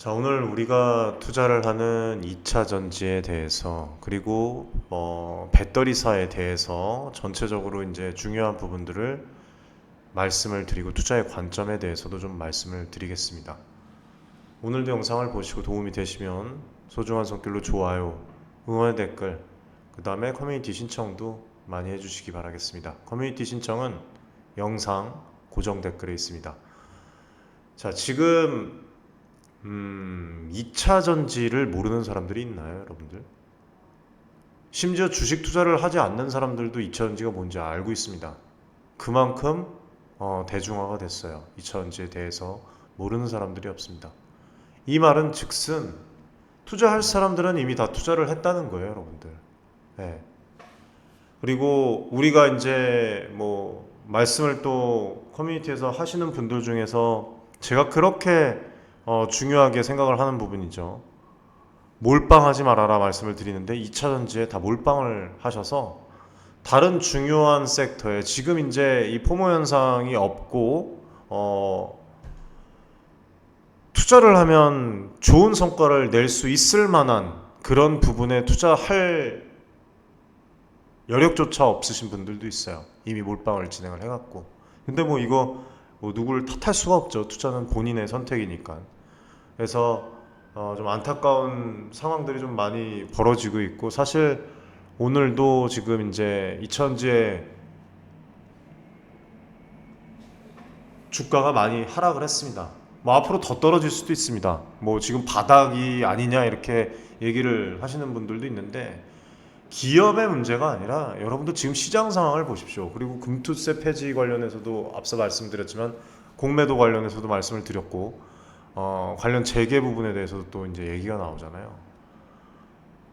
자, 오늘 우리가 투자를 하는 2차 전지에 대해서 그리고 배터리사에 대해서 전체적으로 이제 중요한 부분들을 말씀을 드리고 투자의 관점에 대해서도 좀 말씀을 드리겠습니다. 오늘도 영상을 보시고 도움이 되시면 소중한 손길로 좋아요, 응원의 댓글, 그 다음에 커뮤니티 신청도 많이 해주시기 바라겠습니다. 커뮤니티 신청은 영상 고정 댓글에 있습니다. 자, 지금 2차 전지를 모르는 사람들이 있나요, 여러분들? 심지어 주식 투자를 하지 않는 사람들도 2차 전지가 뭔지 알고 있습니다. 그만큼 대중화가 됐어요. 2차 전지에 대해서 모르는 사람들이 없습니다. 이 말은 즉슨 투자할 사람들은 이미 다 투자를 했다는 거예요, 여러분들. 네. 그리고 우리가 이제 뭐 말씀을 또 커뮤니티에서 하시는 분들 중에서 제가 그렇게 중요하게 생각을 하는 부분이죠. 몰빵하지 말아라 말씀을 드리는데 2차 전지에 다 몰빵을 하셔서 다른 중요한 섹터에 지금 이제 이 포모 현상이 없고 투자를 하면 좋은 성과를 낼 수 있을 만한 그런 부분에 투자할 여력조차 없으신 분들도 있어요. 이미 몰빵을 진행을 해갖고. 근데 뭐 이거 뭐 누구를 탓할 수가 없죠. 투자는 본인의 선택이니까. 그래서 좀 안타까운 상황들이 좀 많이 벌어지고 있고, 사실 오늘도 지금 이제 이천지에 주가가 많이 하락을 했습니다. 뭐 앞으로 더 떨어질 수도 있습니다. 뭐 지금 바닥이 아니냐 이렇게 얘기를 하시는 분들도 있는데, 기업의 문제가 아니라 여러분도 지금 시장 상황을 보십시오. 그리고 금투세 폐지 관련해서도 앞서 말씀드렸지만 공매도 관련해서도 말씀을 드렸고, 관련 재개 부분에 대해서도 또 이제 얘기가 나오잖아요.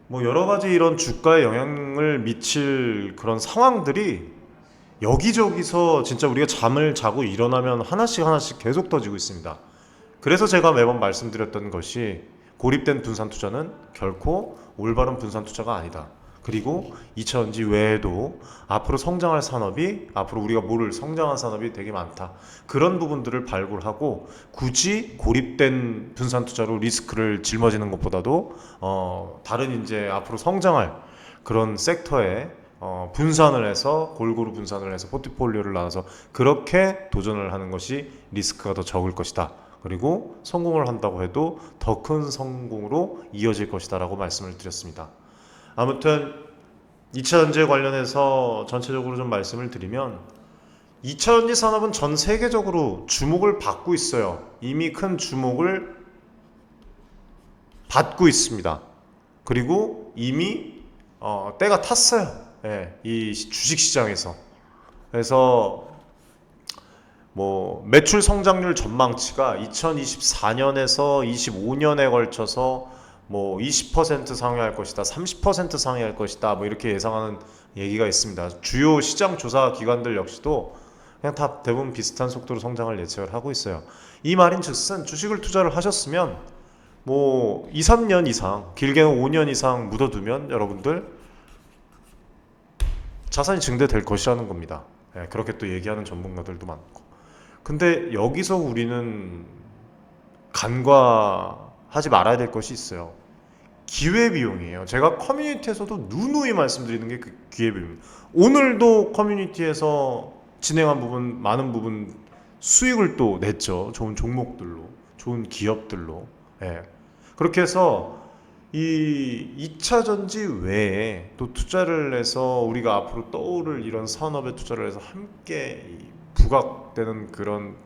뭐 여러 가지 이런 주가에 영향을 미칠 그런 상황들이 여기저기서 진짜 우리가 잠을 자고 일어나면 하나씩 하나씩 계속 터지고 있습니다. 그래서 제가 매번 말씀드렸던 것이 고립된 분산 투자는 결코 올바른 분산 투자가 아니다. 그리고 2차 전지 외에도 앞으로 성장할 산업이, 앞으로 우리가 모를 성장한 산업이 되게 많다. 그런 부분들을 발굴하고 굳이 고립된 분산 투자로 리스크를 짊어지는 것보다도 다른 이제 앞으로 성장할 그런 섹터에 분산을 해서 골고루 분산을 해서 포트폴리오를 나눠서 그렇게 도전을 하는 것이 리스크가 더 적을 것이다. 그리고 성공을 한다고 해도 더 큰 성공으로 이어질 것이다 라고 말씀을 드렸습니다. 아무튼 2차 전지에 관련해서 전체적으로 좀 말씀을 드리면 2차 전지 산업은 전 세계적으로 주목을 받고 있어요. 이미 큰 주목을 받고 있습니다. 그리고 이미 때가 탔어요. 예, 이 주식시장에서. 그래서 뭐 매출 성장률 전망치가 2024년에서 25년에 걸쳐서 뭐 20% 상회할 것이다, 30% 상회할 것이다, 뭐 이렇게 예상하는 얘기가 있습니다. 주요 시장 조사 기관들 역시도 그냥 다 대부분 비슷한 속도로 성장을 예측을 하고 있어요. 이 말인즉슨 주식을 투자를 하셨으면 뭐 2, 3년 이상, 길게는 5년 이상 묻어두면 여러분들 자산이 증대될 것이라는 겁니다. 예, 그렇게 또 얘기하는 전문가들도 많고. 근데 여기서 우리는 간과하지 말아야 될 것이 있어요. 기회비용이에요. 제가 커뮤니티에서도 누누이 말씀드리는 게 그 기회비용입니다. 오늘도 커뮤니티에서 진행한 부분, 많은 부분 수익을 또 냈죠. 좋은 종목들로, 좋은 기업들로. 예. 그렇게 해서 이 2차 전지 외에 또 투자를 해서 우리가 앞으로 떠오를 이런 산업에 투자를 해서 함께 부각되는 그런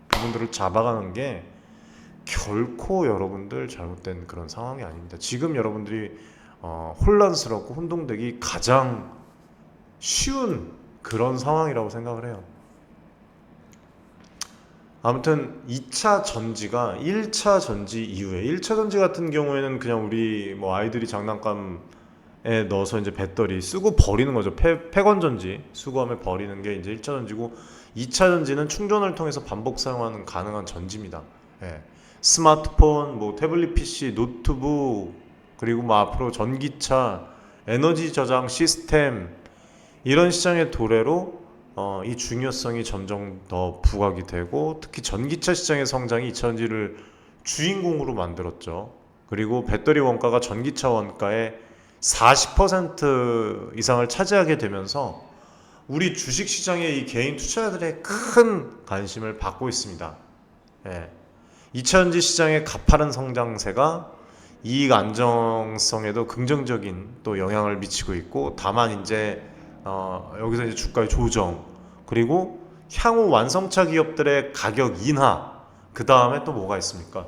부분들을 잡아가는 게 결코 여러분들 잘못된 그런 상황이 아닙니다. 지금 여러분들이 혼란스럽고 혼동되기 가장 쉬운 그런 상황이라고 생각을 해요. 아무튼 2차 전지가 1차 전지 이후에 1차 전지 같은 경우에는 그냥 우리 뭐 아이들이 장난감에 넣어서 이제 배터리 쓰고 버리는 거죠. 폐건 전지 수거하면 버리는 게 이제 1차 전지고, 2차 전지는 충전을 통해서 반복 사용하는 가능한 전지입니다. 예. 스마트폰, 뭐 태블릿 PC, 노트북, 그리고 뭐 앞으로 전기차, 에너지 저장 시스템, 이런 시장의 도래로 이 중요성이 점점 더 부각이 되고, 특히 전기차 시장의 성장이 2차 전지를 주인공으로 만들었죠. 그리고 배터리 원가가 전기차 원가의 40% 이상을 차지하게 되면서 우리 주식시장의 이 개인 투자자들의 큰 관심을 받고 있습니다. 예. 2차전지 시장의 가파른 성장세가 이익 안정성에도 긍정적인 또 영향을 미치고 있고, 다만 이제 여기서 이제 주가의 조정, 그리고 향후 완성차 기업들의 가격 인하, 그 다음에 또 뭐가 있습니까?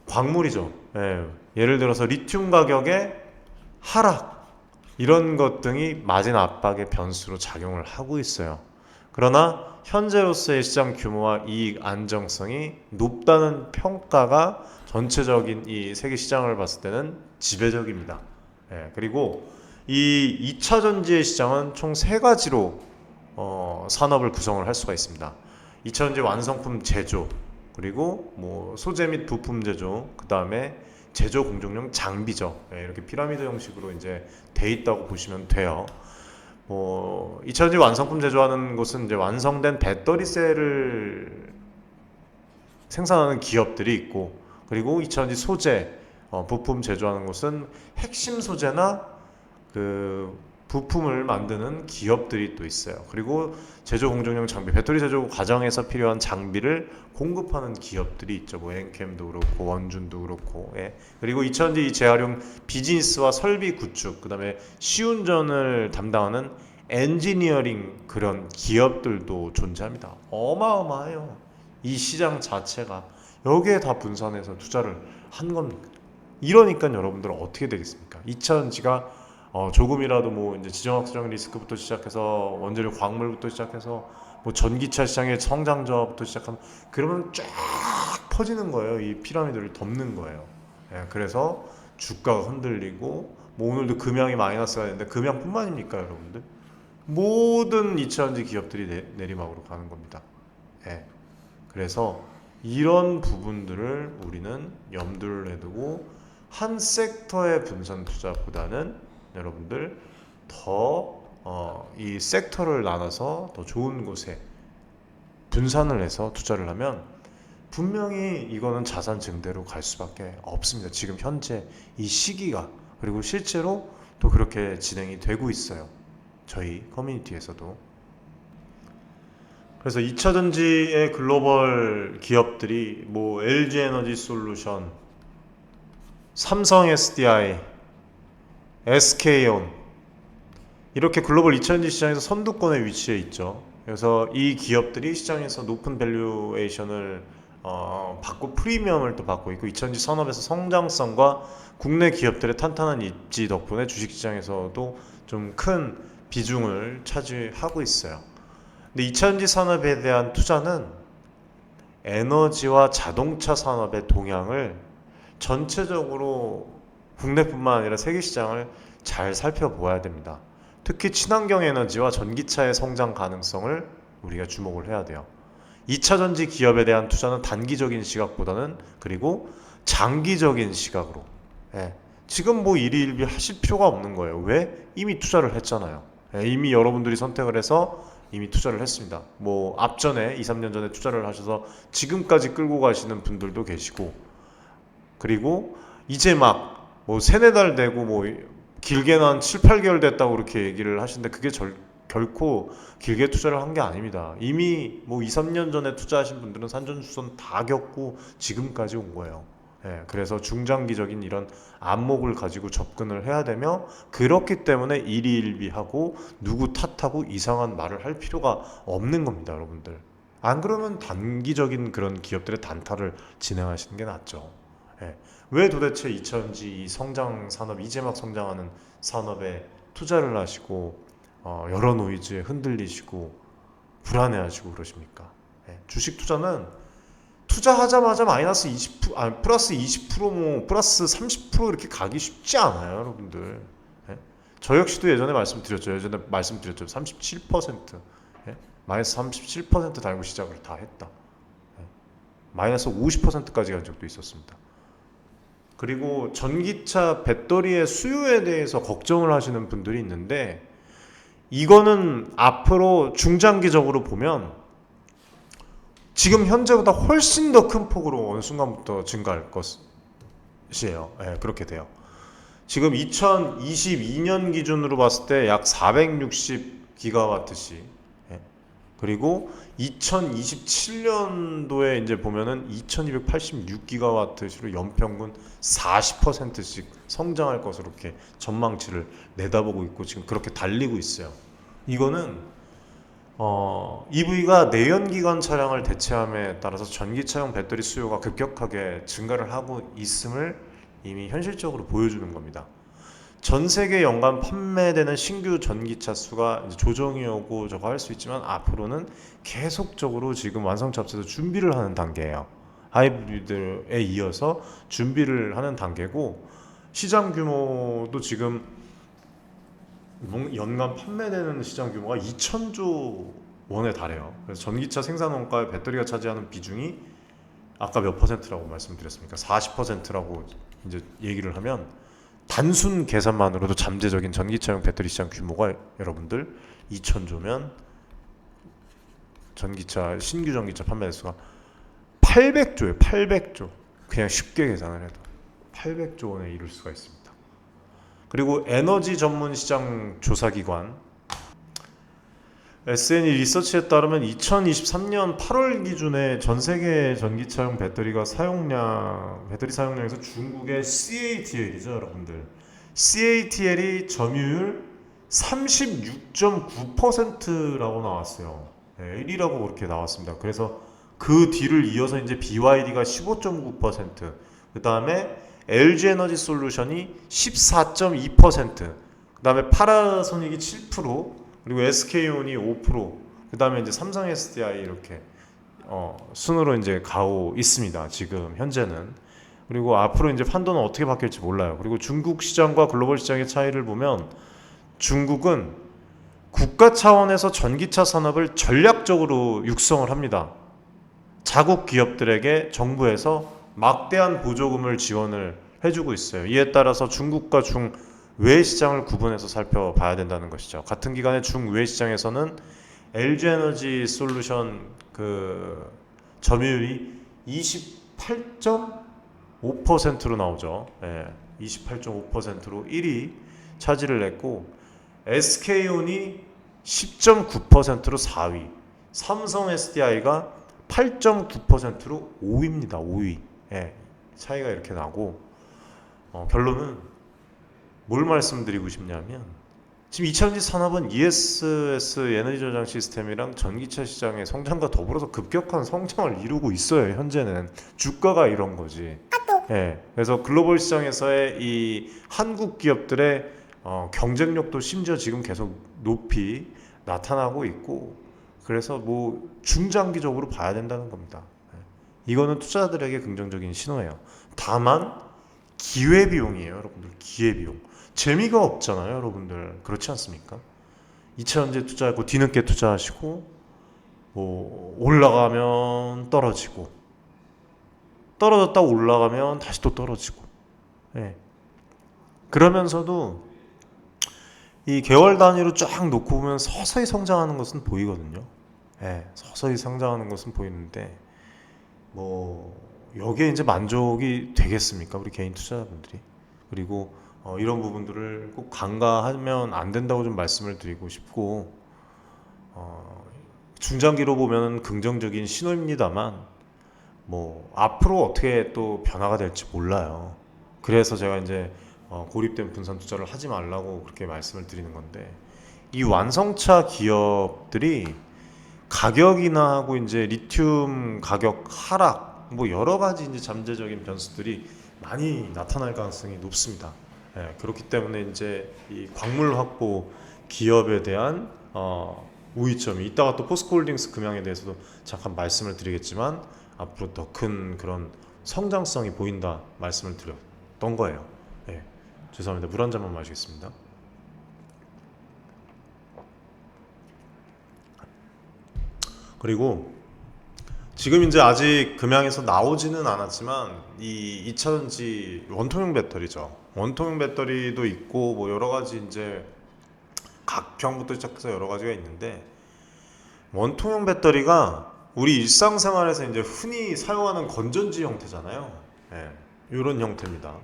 광물이죠. 예. 예를 들어서 리튬 가격의 하락, 이런 것 등이 마진 압박의 변수로 작용을 하고 있어요. 그러나 현재로서의 시장 규모와 이익 안정성이 높다는 평가가 전체적인 이 세계 시장을 봤을 때는 지배적입니다. 예, 그리고 이 2차 전지의 시장은 총 세 가지로 산업을 구성을 할 수가 있습니다. 2차 전지 완성품 제조, 그리고 뭐 소재 및 부품 제조, 그 다음에 제조 공정용 장비죠. 예, 이렇게 피라미드 형식으로 이제 돼 있다고 보시면 돼요. 2차전지 완성품 제조하는 곳은 이제 완성된 배터리 셀을 생산하는 기업들이 있고, 그리고 2차전지 소재, 부품 제조하는 곳은 핵심 소재나 그 부품을 만드는 기업들이 또 있어요. 그리고 제조 공정용 장비, 배터리 제조 과정에서 필요한 장비를 공급하는 기업들이 있죠. 뭐 엔캠도 그렇고 원준도 그렇고. 예. 그리고 2차전지 재활용 비즈니스와 설비 구축, 그다음에 시운전을 담당하는 엔지니어링 그런 기업들도 존재합니다. 어마어마해요. 이 시장 자체가 여기에 다 분산해서 투자를 한 겁니다. 이러니까 여러분들은 어떻게 되겠습니까? 2차전지가 조금이라도 뭐 이제 지정학적 리스크부터 시작해서 원재료 광물부터 시작해서 뭐 전기차 시장의 성장 저하부터 시작하면, 그러면 쫙 퍼지는 거예요. 이 피라미드를 덮는 거예요. 예, 그래서 주가가 흔들리고, 뭐 오늘도 금양이 마이너스가 됐는데 금양뿐만입니까, 여러분들? 모든 2차전지 기업들이 내리막으로 가는 겁니다. 예, 그래서 이런 부분들을 우리는 염두를 해두고 한 섹터의 분산 투자보다는 여러분들 더 이 섹터를 나눠서 더 좋은 곳에 분산을 해서 투자를 하면 분명히 이거는 자산 증대로 갈 수밖에 없습니다. 지금 현재 이 시기가, 그리고 실제로 또 그렇게 진행이 되고 있어요. 저희 커뮤니티에서도. 그래서 2차전지의 글로벌 기업들이 뭐 LG에너지 솔루션, 삼성 SDI, SK온, 이렇게 글로벌 2차전지 시장에서 선두권에 위치해 있죠. 그래서 이 기업들이 시장에서 높은 밸류에이션을 받고 프리미엄을 또 받고 있고, 2차전지 산업에서 성장성과 국내 기업들의 탄탄한 입지 덕분에 주식시장에서도 좀 큰 비중을 차지하고 있어요. 근데 2차전지 산업에 대한 투자는 에너지와 자동차 산업의 동향을 전체적으로 국내뿐만 아니라 세계 시장을 잘 살펴보아야 됩니다. 특히 친환경 에너지와 전기차의 성장 가능성을 우리가 주목을 해야 돼요. 2차전지 기업에 대한 투자는 단기적인 시각보다는, 그리고 장기적인 시각으로. 예. 지금 뭐 일희일비 하실 필요가 없는 거예요. 왜? 이미 투자를 했잖아요. 예. 이미 여러분들이 선택을 해서 이미 투자를 했습니다. 뭐 앞전에 2, 3년 전에 투자를 하셔서 지금까지 끌고 가시는 분들도 계시고, 그리고 이제 막 뭐 세네 달 되고 뭐 길게는 한 7, 8개월 됐다고 그렇게 얘기를 하시는데, 그게 결코 길게 투자를 한 게 아닙니다. 이미 뭐 2, 3년 전에 투자하신 분들은 산전수전 다 겪고 지금까지 온 거예요. 예, 그래서 중장기적인 이런 안목을 가지고 접근을 해야 되며, 그렇기 때문에 일희일비하고 누구 탓하고 이상한 말을 할 필요가 없는 겁니다, 여러분들. 안 그러면 단기적인 그런 기업들의 단타를 진행하시는 게 낫죠. 예. 왜 도대체 2차전지 성장 산업, 이제 막 성장하는 산업에 투자를 하시고 여러 노이즈에 흔들리시고 불안해하시고 그러십니까? 예. 주식 투자는 투자하자마자 마이너스 20%, 아니 플러스 20%, 뭐 플러스 30% 이렇게 가기 쉽지 않아요, 여러분들. 예? 저 역시도 예전에 말씀드렸죠. 37%, 예? 마이너스 37% 달고 시작을 다 했다. 예? 마이너스 50%까지 간 적도 있었습니다. 그리고 전기차 배터리의 수요에 대해서 걱정을 하시는 분들이 있는데, 이거는 앞으로 중장기적으로 보면 지금 현재보다 훨씬 더 큰 폭으로 어느 순간부터 증가할 것이에요. 예, 그렇게 돼요. 지금 2022년 기준으로 봤을 때 약 460기가와트시. 예. 그리고 2027년도에 이제 보면은 2286기가와트시로 연평균 40%씩 성장할 것으로 이렇게 전망치를 내다보고 있고 지금 그렇게 달리고 있어요. 이거는 EV가 내연기관 차량을 대체함에 따라서 전기차용 배터리 수요가 급격하게 증가를 하고 있음을 이미 현실적으로 보여주는 겁니다. 전 세계 연간 판매되는 신규 전기차 수가 이제 조정이 오고 저거 할 수 있지만 앞으로는 계속적으로 지금 완성차 업체도 준비를 하는 단계예요. 하이브리드에 이어서 준비를 하는 단계고 시장 규모도 지금 연간 판매되는 시장 규모가 2천조 원에 달해요. 그래서 전기차 생산 원가에 배터리가 차지하는 비중이 아까 몇 퍼센트라고 말씀드렸습니까? 40%라고 이제 얘기를 하면 단순 계산만으로도 잠재적인 전기차용 배터리 시장 규모가 여러분들 2천조면 전기차 신규 전기차 판매 대수가 800조예요. 800조. 그냥 쉽게 계산을 해도 800조 원에 이를 수가 있습니다. 그리고 에너지 전문 시장 조사기관 SNE 리서치에 따르면 2023년 8월 기준에 전 세계 전기차용 배터리 사용량에서 중국의 CATL이죠, 여러분들. CATL이 점유율 36.9%라고 나왔어요. 네, 1위라고 그렇게 나왔습니다. 그래서 그 뒤를 이어서 이제 BYD가 15.9%, 그 다음에 LG에너지 솔루션이 14.2%, 그 다음에 파나소닉이 7%, 그리고 SK온이 5%, 그 다음에 이제 삼성 SDI 이렇게 순으로 이제 가고 있습니다. 지금 현재는. 그리고 앞으로 이제 판도는 어떻게 바뀔지 몰라요. 그리고 중국 시장과 글로벌 시장의 차이를 보면 중국은 국가 차원에서 전기차 산업을 전략적으로 육성을 합니다. 자국 기업들에게 정부에서 막대한 보조금을 지원을 해주고 있어요. 이에 따라서 중국과 중외 시장을 구분해서 살펴봐야 된다는 것이죠. 같은 기간에 중외 시장에서는 LG에너지 솔루션 그 점유율이 28.5%로 나오죠. 예, 28.5%로 1위 차지를 했고 SK온이 10.9%로 4위, 삼성 SDI가 8.9%로 5위입니다. 5위. 예, 차이가 이렇게 나고 결론은 뭘 말씀드리고 싶냐면 지금 2차전지 산업은 ESS 에너지 저장 시스템이랑 전기차 시장의 성장과 더불어서 급격한 성장을 이루고 있어요. 현재는 주가가 이런 거지. 예, 그래서 글로벌 시장에서의 이 한국 기업들의 경쟁력도 심지어 지금 계속 높이 나타나고 있고, 그래서 뭐 중장기적으로 봐야 된다는 겁니다. 이거는 투자자들에게 긍정적인 신호예요. 다만 기회비용이에요, 여러분들. 기회비용. 재미가 없잖아요, 여러분들. 그렇지 않습니까? 2차전지에 투자하고 뒤늦게 투자하시고 뭐 올라가면 떨어지고 떨어졌다 올라가면 다시 또 떨어지고. 예. 그러면서도 이 개월 단위로 쫙 놓고 보면 서서히 성장하는 것은 보이거든요. 예, 서서히 성장하는 것은 보이는데 뭐 여기에 이제 만족이 되겠습니까, 우리 개인 투자자분들이? 그리고 이런 부분들을 꼭 간과하면 안 된다고 좀 말씀을 드리고 싶고, 중장기로 보면 긍정적인 신호입니다만 뭐 앞으로 어떻게 또 변화가 될지 몰라요. 그래서 제가 이제 고립된 분산 투자를 하지 말라고 그렇게 말씀을 드리는 건데, 이 완성차 기업들이 가격이나 하고 이제 리튬 가격 하락 뭐 여러 가지 이제 잠재적인 변수들이 많이 나타날 가능성이 높습니다. 예, 그렇기 때문에 이제 이 광물 확보 기업에 대한 우위점이, 이따가 또 포스코홀딩스 금양에 대해서도 잠깐 말씀을 드리겠지만 앞으로 더 큰 그런 성장성이 보인다 말씀을 드렸던 거예요. 예, 죄송합니다. 물 한 잔만 마시겠습니다. 그리고 지금 이제 아직 금양에서 나오지는 않았지만 이 2차전지 원통형 배터리죠. 원통형 배터리도 있고 뭐 여러 가지 이제 각형부터 시작해서 여러 가지가 있는데, 원통형 배터리가 우리 일상생활에서 이제 흔히 사용하는 건전지 형태잖아요. 예, 이런 형태입니다.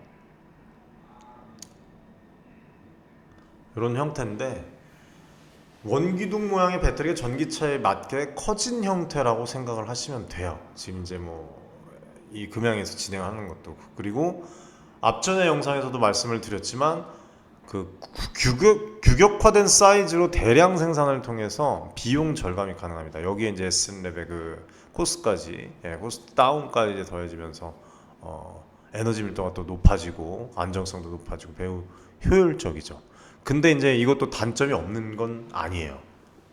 이런 형태인데 원기둥 모양의 배터리가 전기차에 맞게 커진 형태라고 생각을 하시면 돼요. 지금 이제 뭐 이 금양에서 진행하는 것도 그리고 앞전의 영상에서도 말씀을 드렸지만 그 규격화된 사이즈로 대량 생산을 통해서 비용 절감이 가능합니다. 여기에 이제 S랩의 그 코스까지, 코스트 다운까지 이제 더해지면서 에너지 밀도가 또 높아지고 안정성도 높아지고 매우 효율적이죠. 근데 이제 이것도 단점이 없는 건 아니에요.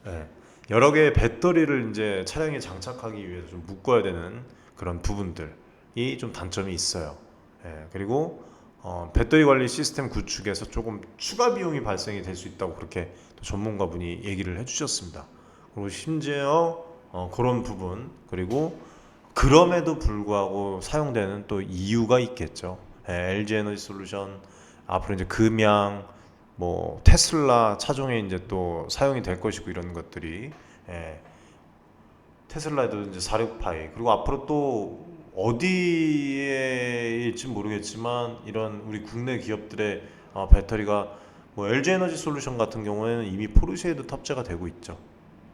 예. 여러 개의 배터리를 이제 차량에 장착하기 위해서 좀 묶어야 되는 그런 부분들이 좀 단점이 있어요. 예. 그리고 배터리 관리 시스템 구축에서 조금 추가 비용이 발생이 될 수 있다고 그렇게 또 전문가분이 얘기를 해주셨습니다. 그리고 심지어 그런 부분 그리고 그럼에도 불구하고 사용되는 또 이유가 있겠죠. LG 에너지 솔루션 앞으로 이제 금양 뭐 테슬라 차종에 이제 또 사용이 될 것이고 이런 것들이 테슬라에도 이제 46파이 그리고 앞으로 또 어디에일지 모르겠지만 이런 우리 국내 기업들의 배터리가 뭐 LG 에너지 솔루션 같은 경우에는 이미 포르쉐에도 탑재가 되고 있죠.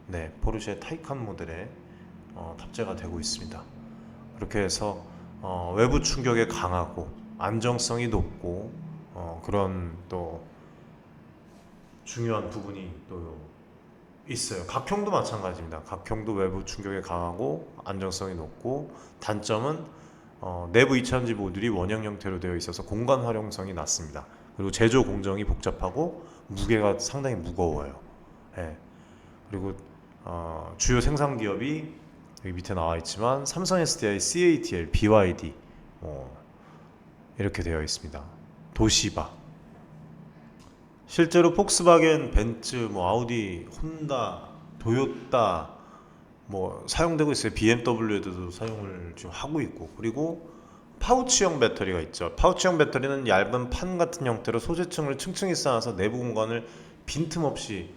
네, 포르쉐 타이칸 모델에 탑재가 되고 있습니다. 그렇게 해서 외부 충격에 강하고 안정성이 높고 그런 또 중요한 부분이 또 있어요. 각형도 마찬가지입니다. 각형도 외부 충격에 강하고 안정성이 높고 단점은 내부 이차전지 모듈이 원형 형태로 되어 있어서 공간 활용성이 낮습니다. 그리고 제조 공정이 복잡하고 무게가 상당히 무거워요. 예. 그리고 주요 생산 기업이 여기 밑에 나와 있지만 삼성 SDI, CATL, BYD 이렇게 되어 있습니다. 도시바. 실제로 폭스바겐, 벤츠, 뭐 아우디, 혼다, 도요타 뭐 사용되고 있어요. BMW에도 사용을 지금 하고 있고 그리고 파우치형 배터리가 있죠. 파우치형 배터리는 얇은 판 같은 형태로 소재층을 층층이 쌓아서 내부 공간을 빈틈없이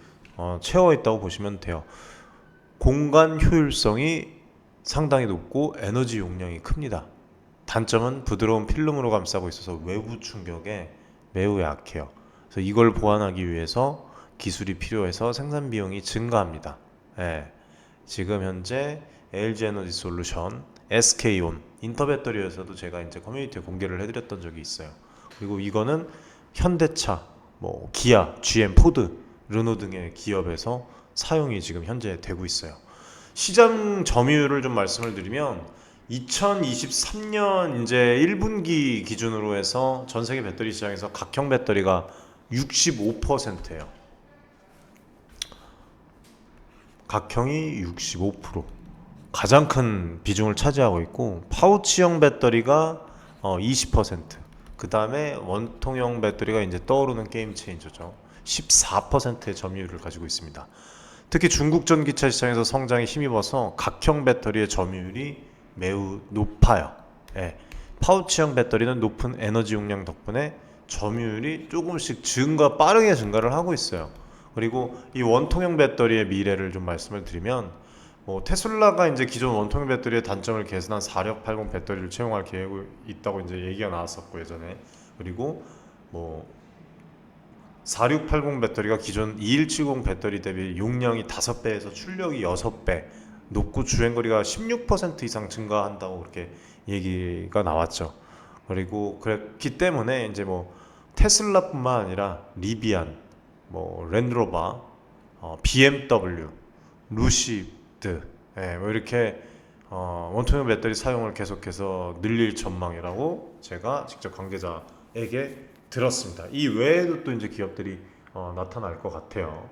채워 있다고 보시면 돼요. 공간 효율성이 상당히 높고 에너지 용량이 큽니다. 단점은 부드러운 필름으로 감싸고 있어서 외부 충격에 매우 약해요. 그래서 이걸 보완하기 위해서 기술이 필요해서 생산 비용이 증가합니다. 예. 지금 현재 LG 에너지 솔루션, SK온, 인터배터리에서도 제가 이제 커뮤니티에 공개를 해드렸던 적이 있어요. 그리고 이거는 현대차, 뭐 기아, GM, 포드, 르노 등의 기업에서 사용이 지금 현재 되고 있어요. 시장 점유율을 좀 말씀을 드리면 2023년 이제 1분기 기준으로 해서 전 세계 배터리 시장에서 각형 배터리가 65%예요. 각형이 65%. 가장 큰 비중을 차지하고 있고 파우치형 배터리가 20%. 그 다음에 원통형 배터리가 이제 떠오르는 게임 체인저죠. 14%의 점유율을 가지고 있습니다. 특히 중국 전기차 시장에서 성장에 힘입어서 각형 배터리의 점유율이 매우 높아요. 예. 파우치형 배터리는 높은 에너지 용량 덕분에 점유율이 조금씩 빠르게 증가를 하고 있어요. 그리고 이 원통형 배터리의 미래를 좀 말씀을 드리면 뭐 테슬라가 이제 기존 원통형 배터리의 단점을 개선한 4680 배터리를 채용할 계획이 있다고 이제 얘기가 나왔었고 예전에 그리고 뭐 4680 배터리가 기존 2170 배터리 대비 용량이 5배에서 출력이 6배 높고 주행거리가 16% 이상 증가한다고 그렇게 얘기가 나왔죠. 그리고 그랬기 때문에 이제 뭐 테슬라뿐만 아니라 리비안, 뭐 랜드로버, BMW, 루시드, 뭐 이렇게 원통형 배터리 사용을 계속해서 늘릴 전망이라고 제가 직접 관계자에게 들었습니다. 이 외에도 또 이제 기업들이 나타날 것 같아요.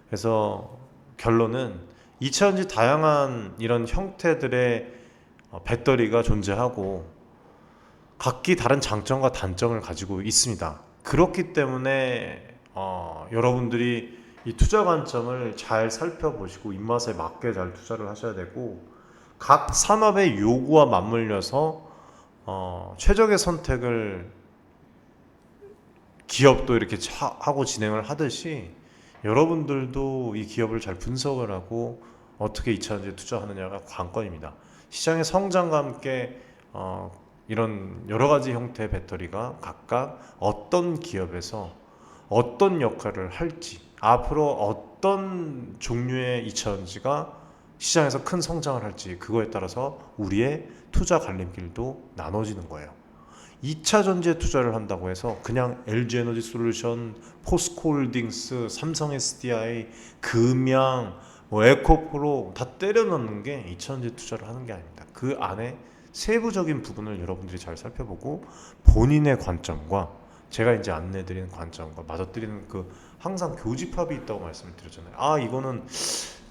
그래서 결론은 이차전지 다양한 이런 형태들의 배터리가 존재하고 각기 다른 장점과 단점을 가지고 있습니다. 그렇기 때문에 여러분들이 이 투자 관점을 잘 살펴보시고 입맛에 맞게 잘 투자를 하셔야 되고 각 산업의 요구와 맞물려서 최적의 선택을 기업도 이렇게 하고 진행을 하듯이 여러분들도 이 기업을 잘 분석을 하고 어떻게 2차전지에 투자하느냐가 관건입니다. 시장의 성장과 함께 이런 여러 가지 형태의 배터리가 각각 어떤 기업에서 어떤 역할을 할지, 앞으로 어떤 종류의 2차전지가 시장에서 큰 성장을 할지, 그거에 따라서 우리의 투자 갈림길도 나눠지는 거예요. 2차 전지에 투자를 한다고 해서 그냥 LG에너지솔루션, 포스코홀딩스, 삼성 SDI, 금양, 뭐 에코프로 다 때려 넣는 게 2차 전지에 투자를 하는 게 아닙니다. 그 안에 세부적인 부분을 여러분들이 잘 살펴보고 본인의 관점과 제가 이제 안내드리는 관점과 맞아뜨리는 그 항상 교집합이 있다고 말씀을 드렸잖아요. 아, 이거는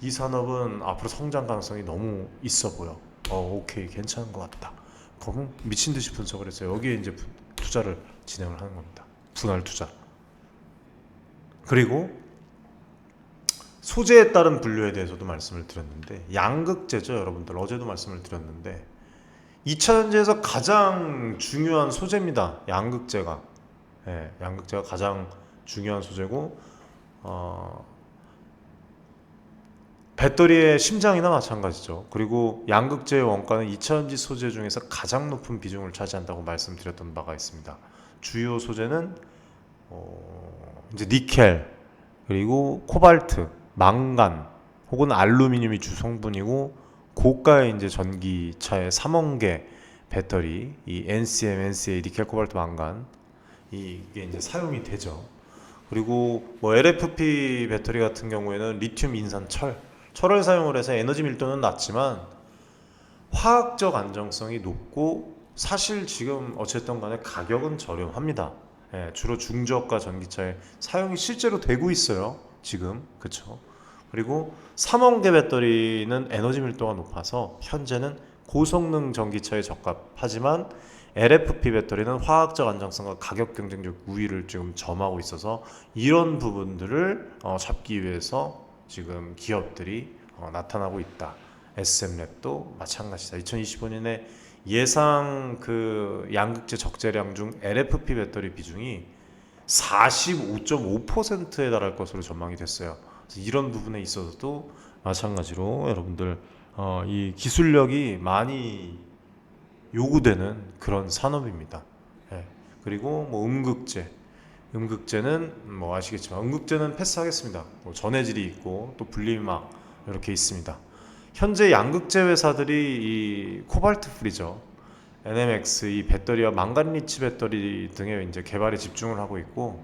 이 산업은 앞으로 성장 가능성이 너무 있어 보여. 오케이, 괜찮은 것 같다. 그럼 미친 듯이 분석을 해서 여기에 이제 투자를 진행을 하는 겁니다. 분할 투자. 그리고 소재에 따른 분류에 대해서도 말씀을 드렸는데, 양극재죠, 여러분들. 어제도 말씀을 드렸는데 2차 전지에서 가장 중요한 소재입니다. 양극재가. 예, 양극재가 가장 중요한 소재고, 배터리의 심장이나 마찬가지죠. 그리고 양극재의 원가는 2차 전지 소재 중에서 가장 높은 비중을 차지한다고 말씀드렸던 바가 있습니다. 주요 소재는 이제 니켈, 그리고 코발트, 망간, 혹은 알루미늄이 주 성분이고, 고가의 이제 전기차의 3원계 배터리, 이 NCM, NCA, 니켈, 코발트, 망간, 이게 이제 사용이 되죠. 그리고 뭐 LFP 배터리 같은 경우에는 리튬, 인산, 철을 사용을 해서 에너지 밀도는 낮지만 화학적 안정성이 높고, 사실 지금 어쨌든 간에 가격은 저렴합니다. 예, 주로 중저가 전기차에 사용이 실제로 되고 있어요. 지금. 그쵸? 그리고 3원계 배터리는 에너지 밀도가 높아서 현재는 고성능 전기차에 적합하지만, LFP 배터리는 화학적 안정성과 가격 경쟁력 우위를 지금 점하고 있어서 이런 부분들을 잡기 위해서 지금 기업들이 나타나고 있다. SM랩도 마찬가지다. 2025년에 예상 그 양극재 적재량 중 LFP 배터리 비중이 45.5%에 달할 것으로 전망이 됐어요. 그래서 이런 부분에 있어서도 마찬가지로 여러분들 이 기술력이 많이 요구되는 그런 산업입니다. 예. 그리고 뭐 음극재는 뭐 아시겠지만 음극재는 패스하겠습니다. 뭐 전해질이 있고 또 분리막 이렇게 있습니다. 현재 양극재 회사들이 이 코발트 프리죠, NMX, 이 배터리와 망간리치 배터리 등의 이제 개발에 집중을 하고 있고,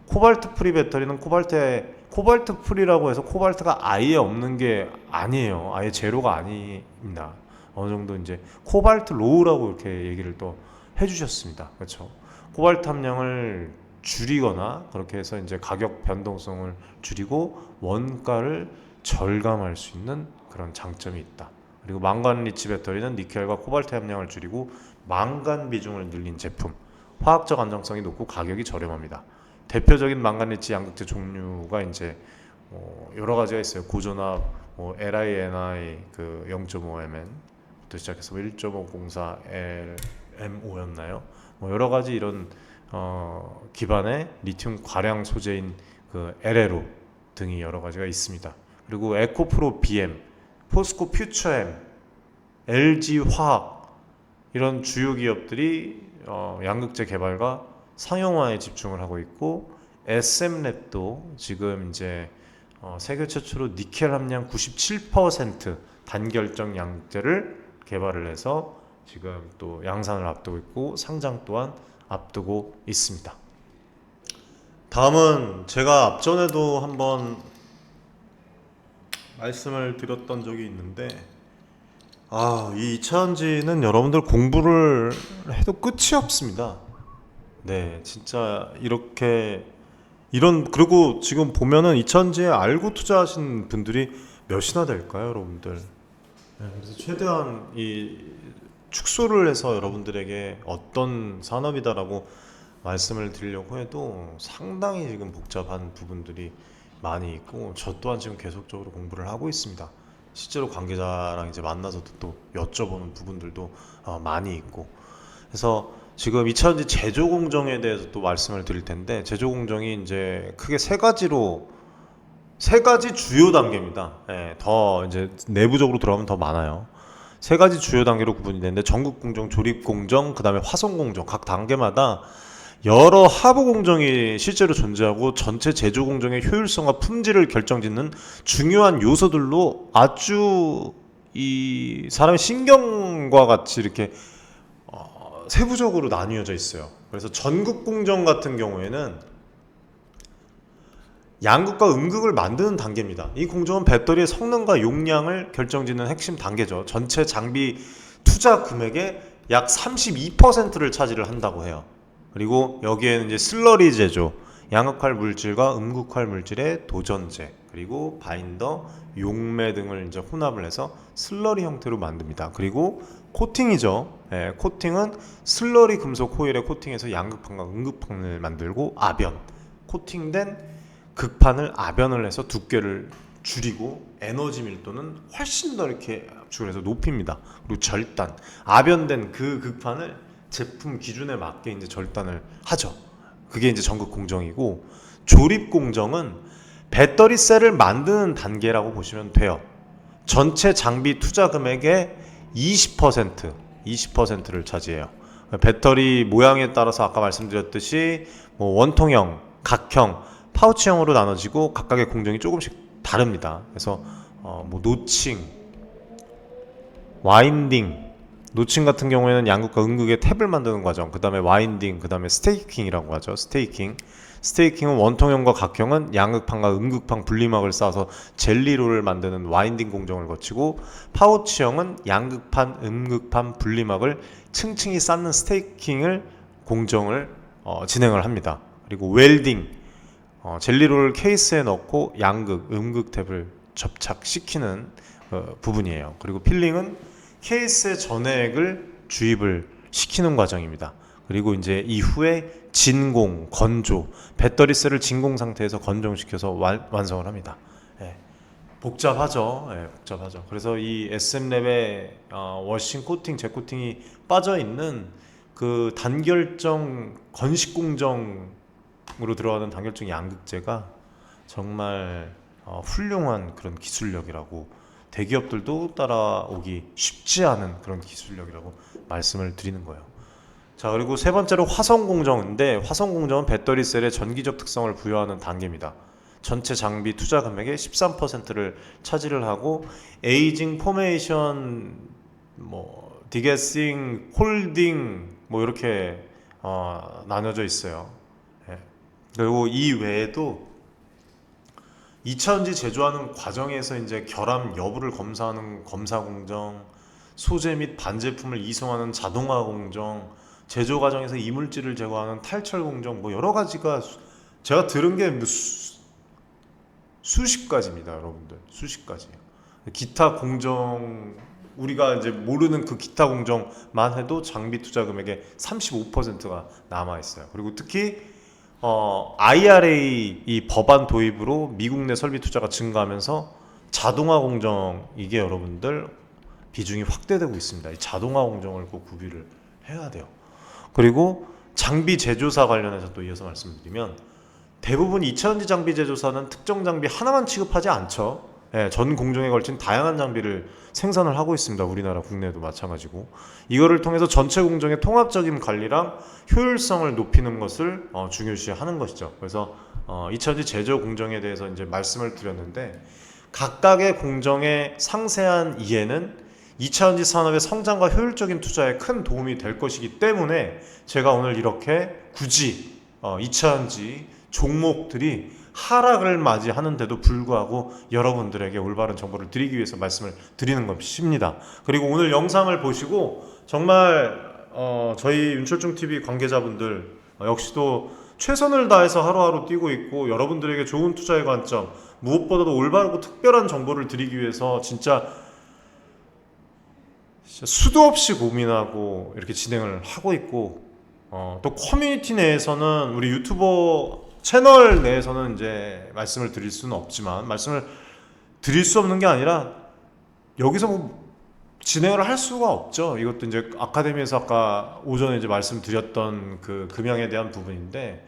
코발트 프리 배터리는 코발트 프리라고 해서 코발트가 아예 없는 게 아니에요. 아예 제로가 아닙니다. 어느 정도 이제 코발트 로우라고 이렇게 얘기를 또 해주셨습니다. 그렇죠? 코발트 함량을 줄이거나 그렇게 해서 이제 가격 변동성을 줄이고 원가를 절감할 수 있는 그런 장점이 있다. 그리고 망간 리치 배터리는 니켈과 코발트 함량을 줄이고 망간 비중을 늘린 제품. 화학적 안정성이 높고 가격이 저렴합니다. 대표적인 망간 리치 양극재 종류가 이제 여러 가지가 있어요. 고전압, LINI 그 0.5mn 부터 시작해서 1.504 LM5였나요? 여러 가지 이런 기반의 리튬 과량 소재인 그 LLO 등이 여러 가지가 있습니다. 그리고 에코프로 BM, 포스코 퓨처엠, LG 화학, 이런 주요 기업들이 양극재 개발과 상용화에 집중을 하고 있고, SM랩도 지금 이제 세계 최초로 니켈 함량 97% 단결정 양극재를 개발을 해서 지금 또 양산을 앞두고 있고 상장 또한 앞두고 있습니다. 다음은 제가 앞전에도 한번 말씀을 드렸던 적이 있는데, 이 2차전지는 여러분들 공부를 해도 끝이 없습니다. 네, 진짜 그리고 지금 보면은 2차전지에 알고 투자하신 분들이 몇이나 될까요, 여러분들? 네, 그래서 최대한 이 축소를 해서 여러분들에게 어떤 산업이다라고 말씀을 드리려고 해도 상당히 지금 복잡한 부분들이 많이 있고, 저 또한 지금 계속적으로 공부를 하고 있습니다. 실제로 관계자랑 이제 만나서도 또 여쭤보는 부분들도 많이 있고, 그래서 지금 2차전지 제조 공정에 대해서 또 말씀을 드릴 텐데, 제조 공정이 이제 크게 세 세 가지 주요 단계입니다. 예, 더 이제 내부적으로 들어가면 더 많아요. 세 가지 주요 단계로 구분이 되는데 전국 공정, 조립 공정, 그다음에 화성 공정 각 단계마다 여러 하부 공정이 실제로 존재하고 전체 제조 공정의 효율성과 품질을 결정짓는 중요한 요소들로 아주 이 사람의 신경과 같이 이렇게 세부적으로 나뉘어져 있어요. 그래서 전국 공정 같은 경우에는 양극과 음극을 만드는 단계입니다. 이 공정은 배터리의 성능과 용량을 결정짓는 핵심 단계죠. 전체 장비 투자 금액의 약 32%를 차지를 한다고 해요. 그리고 여기에는 이제 슬러리 제조, 양극할 물질과 음극할 물질의 도전제, 그리고 바인더, 용매 등을 이제 혼합을 해서 슬러리 형태로 만듭니다. 그리고 코팅이죠. 예, 코팅은 슬러리 금속 호일에 코팅해서 양극판과 음극판을 만들고 아변, 코팅된 극판을 아변을 해서 두께를 줄이고 에너지 밀도는 훨씬 더 이렇게 압축을 해서 높입니다. 그리고 절단, 아변된 그 극판을 제품 기준에 맞게 이제 절단을 하죠. 그게 이제 전극 공정이고, 조립 공정은 배터리 셀을 만드는 단계라고 보시면 돼요. 전체 장비 투자 금액의 20%를 차지해요. 배터리 모양에 따라서 아까 말씀드렸듯이 뭐 원통형, 각형, 파우치형으로 나눠지고 각각의 공정이 조금씩 다릅니다. 그래서 뭐 노칭, 와인딩, 노칭 같은 경우에는 양극과 음극의 탭을 만드는 과정, 그 다음에 와인딩, 그 다음에 스테이킹이라고 하죠. 스테이킹은 원통형과 각형은 양극판과 음극판 분리막을 쌓아서 젤리롤을 만드는 와인딩 공정을 거치고, 파우치형은 양극판, 음극판 분리막을 층층이 쌓는 스테이킹을 공정을 진행을 합니다. 그리고 웰딩, 젤리롤을 케이스에 넣고 양극, 음극 탭을 접착시키는 부분이에요. 그리고 필링은 케이스의 전액을 주입을 시키는 과정입니다. 그리고 이제 이후에 진공, 건조, 배터리셀을 진공 상태에서 건조시켜서 완성을 합니다. 예, 복잡하죠. 예, 복잡하죠. 그래서 이 SM랩에 워싱, 코팅, 재코팅이 빠져 있는 그 단결정 건식 공정 으로 들어가는 단결적 양극재가 정말 훌륭한 그런 기술력이라고, 대기업들도 따라오기 쉽지 않은 그런 기술력이라고 말씀을 드리는 거예요. 자, 그리고 세 번째로 화성공정인데, 화성공정은 배터리셀의 전기적 특성을 부여하는 단계입니다. 전체 장비 투자 금액의 13%를 차지를 하고, 에이징, 포메이션, 뭐 디게싱, 홀딩 뭐 이렇게 나눠져 있어요. 그리고 이 외에도 2차전지 제조하는 과정에서 이제 결함 여부를 검사하는 검사 공정, 소재 및 반제품을 이송하는 자동화 공정, 제조 과정에서 이물질을 제거하는 탈철 공정, 뭐 여러 가지가 제가 들은 게 수십 가지입니다, 여러분들. 수십 가지. 기타 공정, 우리가 이제 모르는 그 기타 공정만 해도 장비 투자 금액의 35%가 남아 있어요. 그리고 특히 IRA 이 법안 도입으로 미국 내 설비 투자가 증가하면서 자동화 공정, 이게 여러분들 비중이 확대되고 있습니다. 이 자동화 공정을 꼭 구비를 해야 돼요. 그리고 장비 제조사 관련해서 또 이어서 말씀드리면, 대부분 2차전지 장비 제조사는 특정 장비 하나만 취급하지 않죠. 예, 전 공정에 걸친 다양한 장비를 생산을 하고 있습니다. 우리나라 국내에도 마찬가지고, 이거를 통해서 전체 공정의 통합적인 관리랑 효율성을 높이는 것을 중요시하는 것이죠. 그래서 2차전지 제조 공정에 대해서 이제 말씀을 드렸는데, 각각의 공정의 상세한 이해는 2차전지 산업의 성장과 효율적인 투자에 큰 도움이 될 것이기 때문에 제가 오늘 이렇게 굳이 2차전지 종목들이 하락을 맞이하는데도 불구하고 여러분들에게 올바른 정보를 드리기 위해서 말씀을 드리는 것입니다. 그리고 오늘 영상을 보시고 정말 저희 윤철중TV 관계자분들 역시도 최선을 다해서 하루하루 뛰고 있고, 여러분들에게 좋은 투자의 관점, 무엇보다도 올바르고 특별한 정보를 드리기 위해서 진짜 수도 없이 고민하고 이렇게 진행을 하고 있고, 또 커뮤니티 내에서는, 우리 유튜버 채널 내에서는 이제 말씀을 드릴 수는 없지만, 말씀을 드릴 수 없는 게 아니라 여기서 뭐 진행을 할 수가 없죠. 이것도 이제 아카데미에서 아까 오전에 이제 말씀드렸던 그 금양에 대한 부분인데,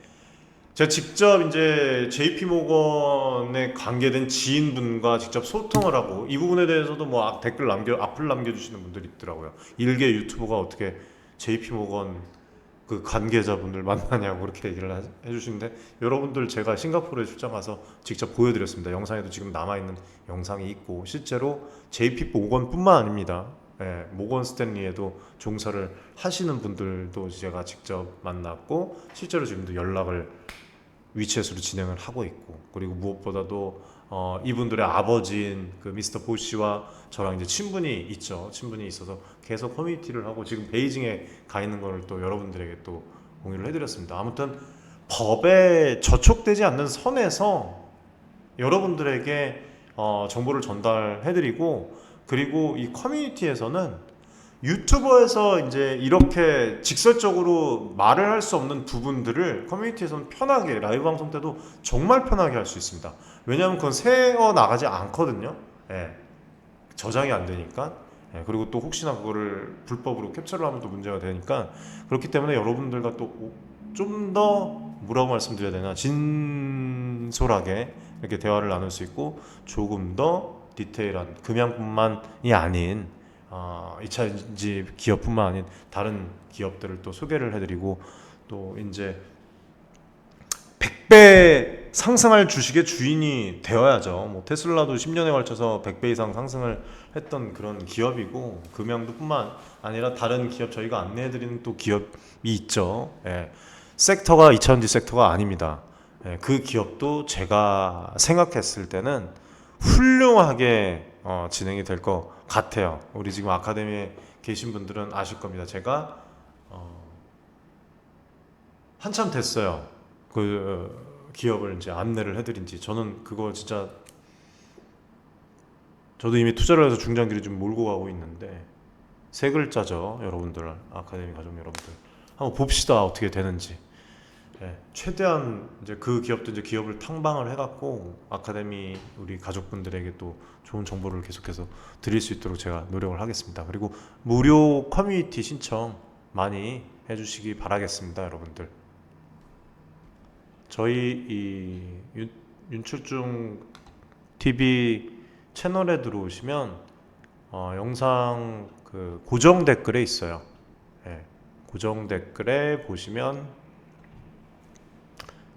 제가 직접 이제 JP 모건에 관계된 지인분과 직접 소통을 하고 이 부분에 대해서도 뭐 댓글 악플 남겨주시는 분들이 있더라고요. 일개 유튜버가 어떻게 JP 모건 그 관계자분들 만나냐고 그렇게 얘기를 해주시는데, 여러분들 제가 싱가포르에 출장 가서 직접 보여드렸습니다. 영상에도 지금 남아있는 영상이 있고, 실제로 JP 모건뿐만 아닙니다. 예, 모건 스탠리에도 종사를 하시는 분들도 제가 직접 만났고, 실제로 지금도 연락을 위챗으로 진행을 하고 있고, 그리고 무엇보다도 이분들의 아버지인 그 미스터 보 씨와 저랑 이제 친분이 있죠. 친분이 있어서 계속 커뮤니티를 하고, 지금 베이징에 가 있는 거를 또 여러분들에게 또 공유를 해드렸습니다. 아무튼 법에 저촉되지 않는 선에서 여러분들에게 정보를 전달해드리고, 그리고 이 커뮤니티에서는 유튜버에서 이제 이렇게 직설적으로 말을 할 수 없는 부분들을 커뮤니티에서는 편하게, 라이브 방송 때도 정말 편하게 할 수 있습니다. 왜냐하면 그건 새어 나가지 않거든요. 예, 저장이 안 되니까. 예, 그리고 또 혹시나 그거를 불법으로 캡처를 하면 또 문제가 되니까, 그렇기 때문에 여러분들과 또 좀 더 뭐라고 말씀드려야 되나, 진솔하게 이렇게 대화를 나눌 수 있고, 조금 더 디테일한, 금양뿐만이 아닌 2차전지 기업뿐만 아닌 다른 기업들을 또 소개를 해드리고, 또 이제 100배 상승할 주식의 주인이 되어야죠. 뭐 테슬라도 10년에 걸쳐서 100배 이상 상승을 했던 그런 기업이고, 금양도 뿐만 아니라 다른 기업 저희가 안내해드리는 또 기업이 있죠. 예. 섹터가 2차전지 섹터가 아닙니다. 예. 그 기업도 제가 생각했을 때는 훌륭하게 진행이 될 것 같아요. 우리 지금 아카데미에 계신 분들은 아실 겁니다. 제가 한참 됐어요. 그 기업을 이제 안내를 해드린지. 저는 그거 진짜, 저도 이미 투자를 해서 중장기를 좀 몰고 가고 있는데, 세 글자죠, 여러분들, 아카데미 가족 여러분들. 한번 봅시다, 어떻게 되는지. 예, 최대한 이제 그 기업도 이제 기업을 탕방을 해갖고 아카데미 우리 가족분들에게 또 좋은 정보를 계속해서 드릴 수 있도록 제가 노력을 하겠습니다. 그리고 무료 커뮤니티 신청 많이 해주시기 바라겠습니다, 여러분들. 저희 이 윤출중 TV 채널에 들어오시면 영상 그 고정 댓글에 있어요. 예, 고정 댓글에 보시면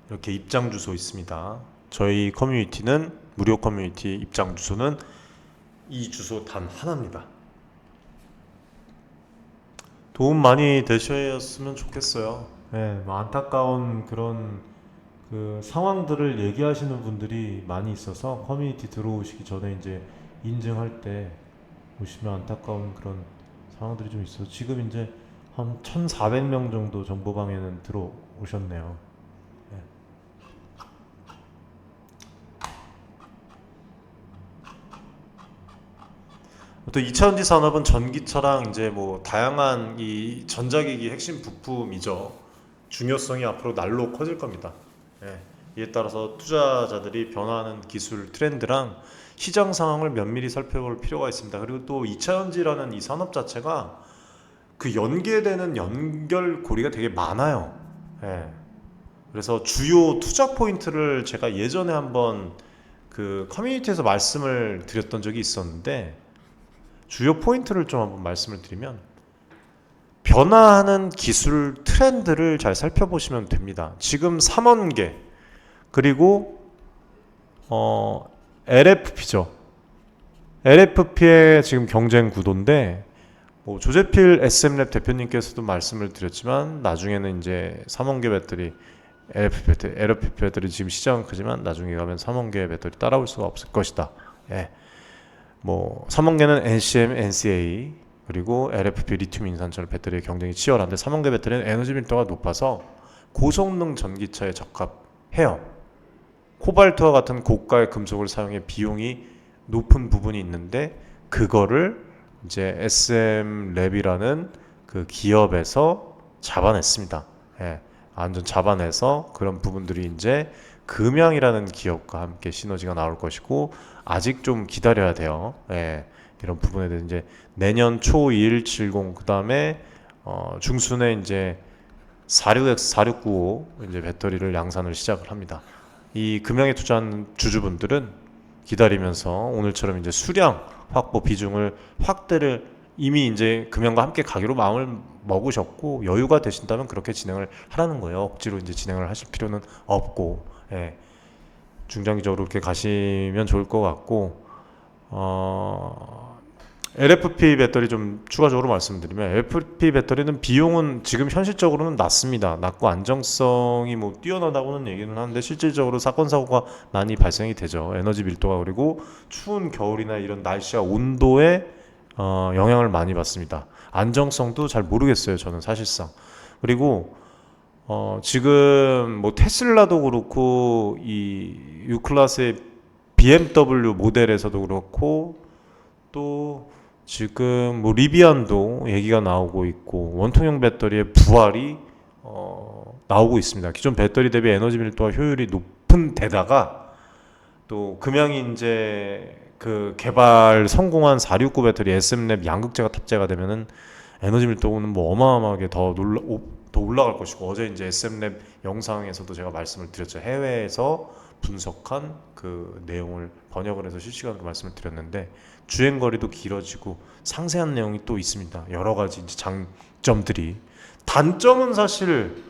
이렇게 입장 주소 있습니다. 저희 커뮤니티는, 무료 커뮤니티 입장 주소는 이 주소 단 하나입니다. 도움 많이 되셨으면 좋겠어요. 네, 뭐 안타까운 그런 그 상황들을 얘기하시는 분들이 많이 있어서, 커뮤니티 들어오시기 전에 이제 인증할 때 보시면 안타까운 그런 상황들이 좀 있어서, 지금 이제 한 1,400명 정도 정보방에는 들어오셨네요. 네. 또 2차전지 산업은 전기차랑 이제 뭐 다양한 이 전자기기 핵심 부품이죠. 중요성이 앞으로 날로 커질 겁니다. 예. 이에 따라서 투자자들이 변화하는 기술 트렌드랑 시장 상황을 면밀히 살펴볼 필요가 있습니다. 그리고 또 2차전지라는 이 산업 자체가 그 연계되는 연결고리가 되게 많아요. 예. 그래서 주요 투자 포인트를 제가 예전에 한번 그 커뮤니티에서 말씀을 드렸던 적이 있었는데, 주요 포인트를 좀 한번 말씀을 드리면, 변화하는 기술 트렌드를 잘 살펴보시면 됩니다. 지금 3원계, 그리고 LFP죠. LFP의 지금 경쟁 구도인데, 뭐 조재필 SM랩 대표님께서도 말씀을 드렸지만, 나중에는 이제 3원계 배터리, LFP 배터리 지금 시장은 크지만 나중에 가면 3원계 배터리 따라올 수가 없을 것이다. 예. 뭐 3원계는 NCM, NCA, 그리고 LFP 리튬 인산철 배터리의 경쟁이 치열한데, 3원계 배터리는 에너지 밀도가 높아서 고성능 전기차에 적합해요. 코발트와 같은 고가의 금속을 사용해 비용이 높은 부분이 있는데, 그거를 이제 SM랩이라는 그 기업에서 잡아냈습니다. 예, 완전 잡아내서 그런 부분들이 이제 금양이라는 기업과 함께 시너지가 나올 것이고, 아직 좀 기다려야 돼요. 예, 이런 부분에 대해서 이제 내년 초 2170, 그 다음에 중순에 이제 46X 4695 이제 배터리를 양산을 시작을 합니다. 이 금양에 투자한 주주분들은 기다리면서 오늘처럼 이제 수량 확보 비중을 확대를 이미 이제 금양과 함께 가기로 마음을 먹으셨고 여유가 되신다면 그렇게 진행을 하라는 거예요. 억지로 이제 진행을 하실 필요는 없고, 예, 중장기적으로 그렇게 가시면 좋을 것 같고, LFP 배터리 좀 추가적으로 말씀드리면, LFP 배터리는 비용은 지금 현실적으로는 낮습니다. 낮고 안정성이 뭐 뛰어나다고는 얘기는 하는데 실질적으로 사건 사고가 많이 발생이 되죠. 에너지 밀도가, 그리고 추운 겨울이나 이런 날씨와 온도에 영향을 많이 받습니다. 안정성도 잘 모르겠어요, 저는 사실상. 그리고 지금 뭐 테슬라도 그렇고 이 U클래스의 BMW 모델에서도 그렇고, 또 지금 뭐 리비안도 얘기가 나오고 있고, 원통형 배터리의 부활이 나오고 있습니다. 기존 배터리 대비 에너지 밀도와 효율이 높은 데다가 또 금양이 이제 그 개발 성공한 469 배터리 SM랩 양극재가 탑재가 되면은 에너지 밀도는 뭐 어마어마하게 더 올라갈 것이고, 어제 이제 SM랩 영상에서도 제가 말씀을 드렸죠. 해외에서 분석한 그 내용을 번역을 해서 실시간으로 말씀을 드렸는데, 주행 거리도 길어지고 상세한 내용이 또 있습니다. 여러 가지 이제 장점들이. 단점은 사실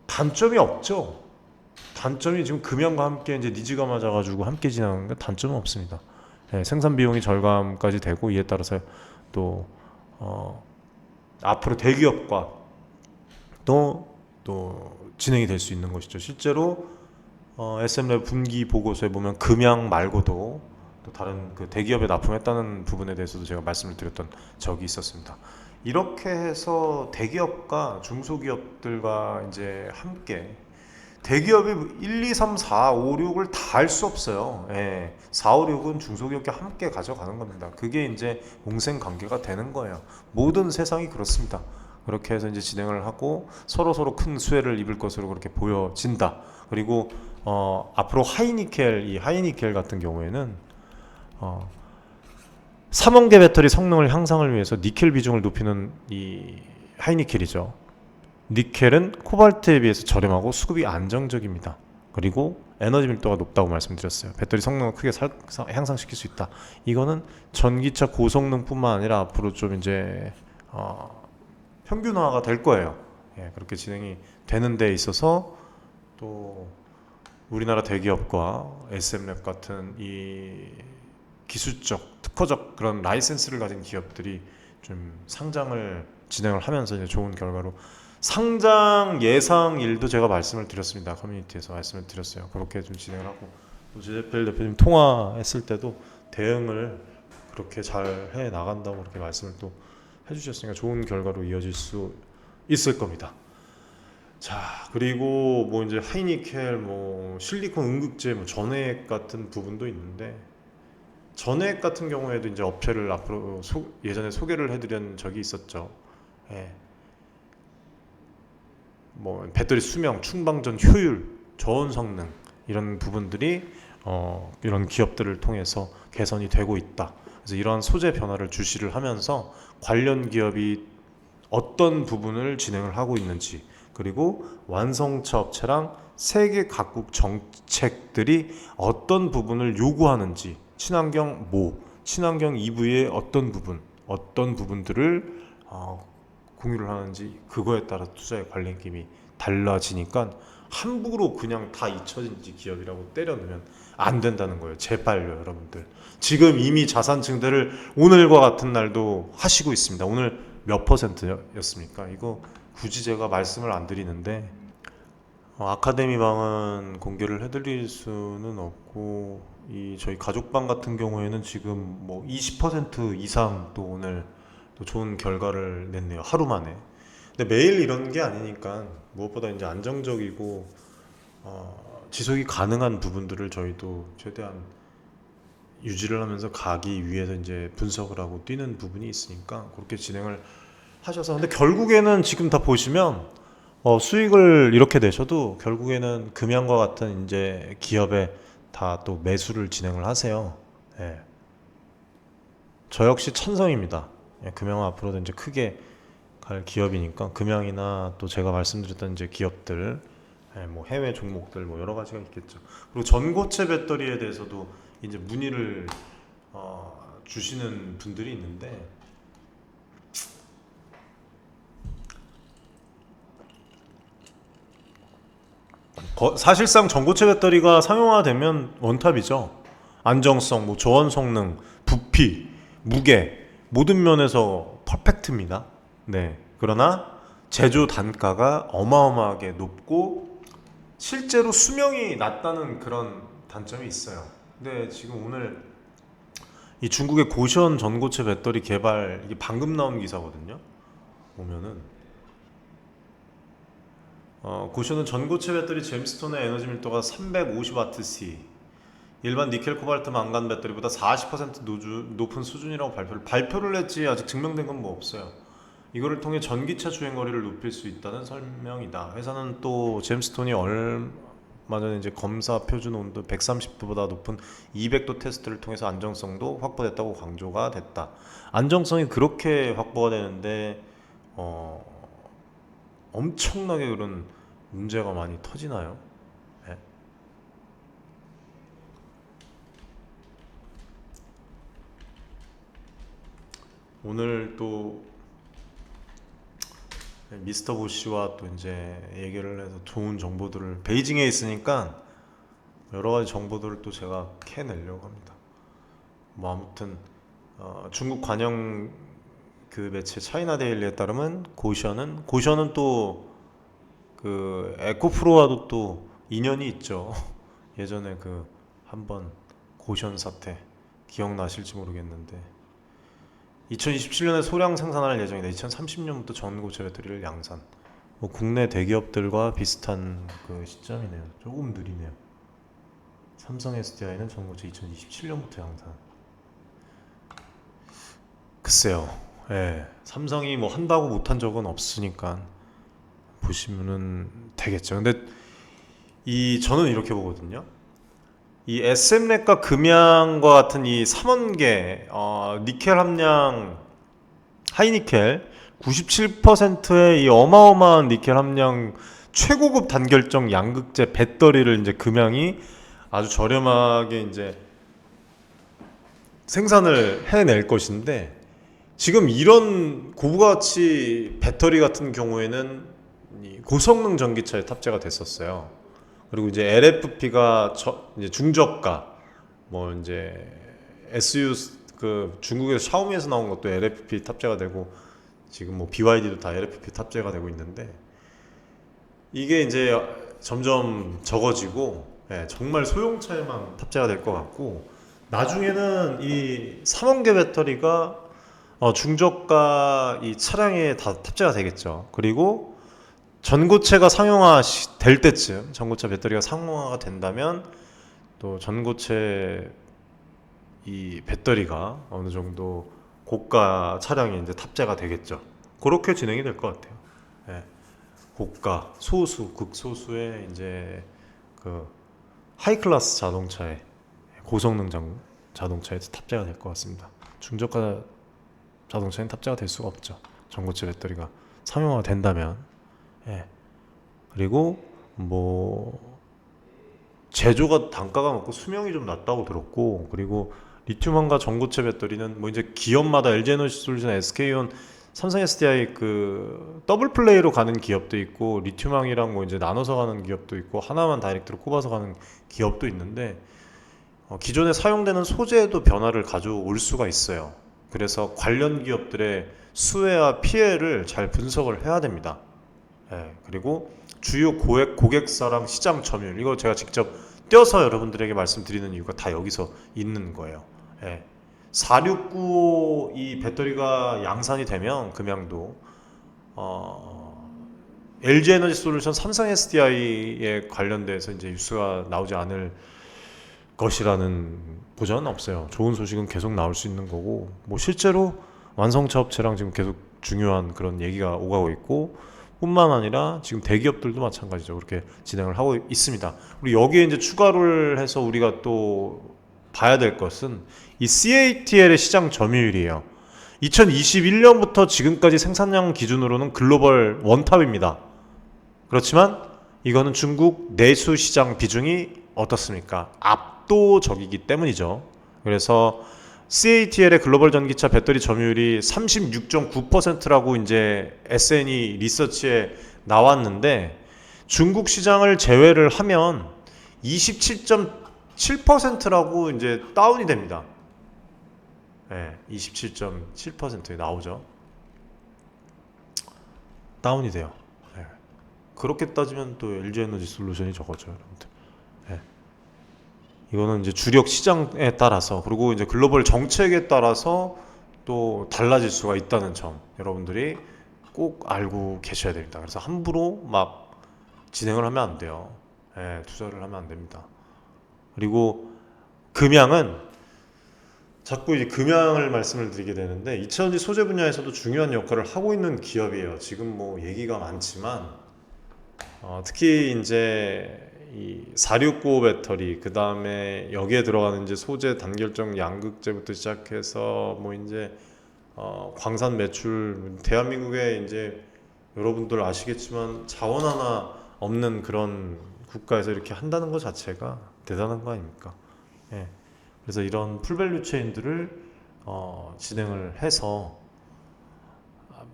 단점이 없죠. 단점이 지금 금연과 함께 이제 니즈가 맞아가지고 함께 진행하는 게 단점은 없습니다. 예, 생산 비용이 절감까지 되고, 이에 따라서 또 앞으로 대기업과 또 진행이 될 수 있는 것이죠. 실제로 SM랩 분기 보고서에 보면 금양 말고도 또 다른 그 대기업에 납품했다는 부분에 대해서도 제가 말씀을 드렸던 적이 있었습니다. 이렇게 해서 대기업과 중소기업들과 이제 함께, 대기업이 1, 2, 3, 4, 5, 6을 다 할 수 없어요. 예. 4, 5, 6은 중소기업과 함께 가져가는 겁니다. 그게 이제 공생 관계가 되는 거예요. 모든 세상이 그렇습니다. 그렇게 해서 이제 진행을 하고 서로 큰 수혜를 입을 것으로 그렇게 보여진다. 그리고 앞으로 이 하이니켈 같은 경우에는 3원계 배터리 성능을 향상을 위해서 니켈 비중을 높이는 이 하이니켈이죠. 니켈은 코발트에 비해서 저렴하고 수급이 안정적입니다. 그리고 에너지 밀도가 높다고 말씀드렸어요. 배터리 성능을 크게 향상시킬 수 있다. 이거는 전기차 고성능뿐만 아니라 앞으로 좀 이제 평균화가 될 거예요. 예, 그렇게 진행이 되는 데 있어서 또 우리나라 대기업과 SM랩 같은 이 기술적, 특허적 그런 라이센스를 가진 기업들이 좀 상장을 진행을 하면서 이제 좋은 결과로, 상장 예상일도 제가 말씀을 드렸습니다. 커뮤니티에서 말씀을 드렸어요. 그렇게 좀 진행을 하고, 또 제재펠 대표님 통화했을 때도 대응을 그렇게 잘 해 나간다고 그렇게 말씀을 또 해주셨으니까 좋은 결과로 이어질 수 있을 겁니다. 자, 그리고 뭐 이제 하이니켈, 뭐 실리콘 음극재, 뭐 전해액 같은 부분도 있는데, 전해액 같은 경우에도 이제 업체를 앞으로 예전에 소개를 해드린 적이 있었죠. 예. 뭐 배터리 수명, 충방전 효율, 저온 성능, 이런 부분들이 이런 기업들을 통해서 개선이 되고 있다. 그래서 이러한 소재 변화를 주시를 하면서 관련 기업이 어떤 부분을 진행을 하고 있는지, 그리고 완성차 업체랑 세계 각국 정책들이 어떤 부분을 요구하는지, 친환경 EV의 어떤 부분들을 공유를 하는지, 그거에 따라 투자의 관리임이 달라지니까 함부로 그냥 다 잊혀진지 기업이라고 때려넣으면 안 된다는 거예요. 제발요, 여러분들. 지금 이미 자산 증대를 오늘과 같은 날도 하시고 있습니다. 오늘 몇 %였습니까? 이거 굳이 제가 말씀을 안 드리는데, 아카데미 방은 공개를 해드릴 수는 없고, 이 저희 가족방 같은 경우에는 지금 뭐 20% 이상 또 오늘 또 좋은 결과를 냈네요. 하루 만에. 근데 매일 이런 게 아니니까 무엇보다 이제 안정적이고 지속이 가능한 부분들을 저희도 최대한 유지를 하면서 가기 위해서 이제 분석을 하고 뛰는 부분이 있으니까 그렇게 진행을 하셔서, 근데 결국에는 지금 다 보시면 수익을 이렇게 내셔도 결국에는 금양과 같은 이제 기업에 다 또 매수를 진행을 하세요. 저 역시 찬성입니다. 금양은 앞으로도 이제 크게 갈 기업이니까 금양이나 또 제가 말씀드렸던 이제 기업들, 뭐 해외 종목들 뭐 여러 가지가 있겠죠. 그리고 전고체 배터리에 대해서도 이제 문의를 주시는 분들이 있는데 사실상 전고체 배터리가 상용화되면 원탑이죠. 안정성, 뭐 저원 성능, 부피, 무게 모든 면에서 퍼펙트입니다. 네. 그러나 제조 단가가 어마어마하게 높고 실제로 수명이 낮다는 그런 단점이 있어요. 근데 지금 오늘 이 중국의 고시원 전고체 배터리 개발 이게 방금 나온 기사거든요. 보면은 고시원은 전고체 배터리 잼스톤의 에너지 밀도가 350Wc, 일반 니켈 코발트 망간 배터리보다 40% 높은 수준이라고 발표를 했지 아직 증명된 건 뭐 없어요. 이거를 통해 전기차 주행 거리를 높일 수 있다는 설명이다. 회사는 또 잼스톤이 얼마 전에 이제 검사 표준 온도 130도보다 높은 200도 테스트를 통해서 안정성도 확보됐다고 강조가 됐다. 안정성이 그렇게 확보가 되는데 엄청나게 그런 문제가 많이 터지나요? 네. 오늘 또 미스터 보시와 또 이제 얘기를 해서 좋은 정보들을 베이징에 있으니까 여러 가지 정보들을 또 제가 캐내려고 합니다. 뭐 아무튼 중국 관영 그 매체 차이나 데일리에 따르면 고시원은 또 그 에코프로와도 또 인연이 있죠. 예전에 그 한번 고시원 사태 기억나실지 모르겠는데 2027년에 소량 생산할 예정이다. 2030년부터 전고체 배터리를 양산. 뭐 국내 대기업들과 비슷한 그 시점이네요. 조금 느리네요. 삼성 SDI는 전고체 2027년부터 양산. 글쎄요. 예. 삼성이 뭐 한다고 못한 적은 없으니까 보시면은 되겠죠. 근데 저는 이렇게 보거든요. 이 SM랩과 금양과 같은 이 삼원계 니켈 함량 하이니켈 97%의 이 어마어마한 니켈 함량 최고급 단결정 양극재 배터리를 이제 금양이 아주 저렴하게 이제 생산을 해낼 것인데 지금 이런 고부가치 배터리 같은 경우에는 이 고성능 전기차에 탑재가 됐었어요. 그리고 이제 LFP가 이제 중저가 뭐 이제 SU 그 중국에서 샤오미에서 나온 것도 LFP 탑재가 되고 지금 뭐 BYD도 다 LFP 탑재가 되고 있는데 이게 이제 점점 적어지고 정말 소형차에만 탑재가 될 것 같고 나중에는 이 3원계 배터리가 중저가 이 차량에 다 탑재가 되겠죠. 그리고 전고체가 상용화 될 때쯤 전고체 배터리가 상용화가 된다면 또 전고체 이 배터리가 어느 정도 고가 차량에 이제 탑재가 되겠죠. 그렇게 진행이 될 것 같아요. 예. 고가 극소수의 이제 그 하이클래스 자동차에 고성능 자동차에 탑재가 될 것 같습니다. 중저가 자동차에는 탑재가 될 수가 없죠. 전고체 배터리가 상용화가 된다면. 예. 그리고 뭐 제조가 단가가 높고 수명이 좀 낮다고 들었고 그리고 리튬환과 전고체 배터리는 뭐 이제 기업마다 LG에너지솔루션, SK온, 삼성 SDI 그 더블 플레이로 가는 기업도 있고 리튬항이랑 뭐 이제 나눠서 가는 기업도 있고 하나만 다이렉트로 꼽아서 가는 기업도 있는데 기존에 사용되는 소재에도 변화를 가져올 수가 있어요. 그래서 관련 기업들의 수혜와 피해를 잘 분석을 해야 됩니다. 그리고 주요 고객사랑 시장 점유율 이거 제가 직접 떼어서 여러분들에게 말씀드리는 이유가 다 여기서 있는 거예요. 4695 이 배터리가 양산이 되면 금양도 LG에너지솔루션, 삼성 SDI에 관련돼서 이제 뉴스가 나오지 않을 것이라는 보장은 없어요. 좋은 소식은 계속 나올 수 있는 거고 뭐 실제로 완성차 업체랑 지금 계속 중요한 그런 얘기가 오가고 있고 뿐만 아니라 지금 대기업들도 마찬가지죠. 그렇게 진행을 하고 있습니다. 우리 여기에 이제 추가를 해서 우리가 또 봐야 될 것은 이 CATL의 시장 점유율이에요. 2021년부터 지금까지 생산량 기준으로는 글로벌 원탑입니다. 그렇지만 이거는 중국 내수 시장 비중이 어떻습니까? 압도적이기 때문이죠. 그래서 CATL의 글로벌 전기차 배터리 점유율이 36.9%라고 이제 SNE 리서치에 나왔는데, 중국 시장을 제외를 하면 27.7%라고 이제 다운이 됩니다. 네, 27.7%에 나오죠. 다운이 돼요. 네. 그렇게 따지면 또 LG에너지 솔루션이 적어져요, 여러분들. 네. 이거는 이제 주력 시장에 따라서, 그리고 이제 글로벌 정책에 따라서 또 달라질 수가 있다는 점, 여러분들이 꼭 알고 계셔야 됩니다. 그래서 함부로 막 진행을 하면 안 돼요. 네, 투자를 하면 안 됩니다. 그리고 금양은, 자꾸 이제 금양을 말씀을 드리게 되는데, 2차전지 소재 분야에서도 중요한 역할을 하고 있는 기업이에요. 지금 뭐 얘기가 많지만, 특히 이제 이 469 배터리, 그 다음에 여기에 들어가는 이제 소재 단결정 양극재부터 시작해서 뭐 이제 광산 매출, 대한민국에 이제 여러분들 아시겠지만 자원 하나 없는 그런 국가에서 이렇게 한다는 것 자체가 대단한 거 아닙니까? 예. 그래서 이런 풀밸류 체인들을 진행을 해서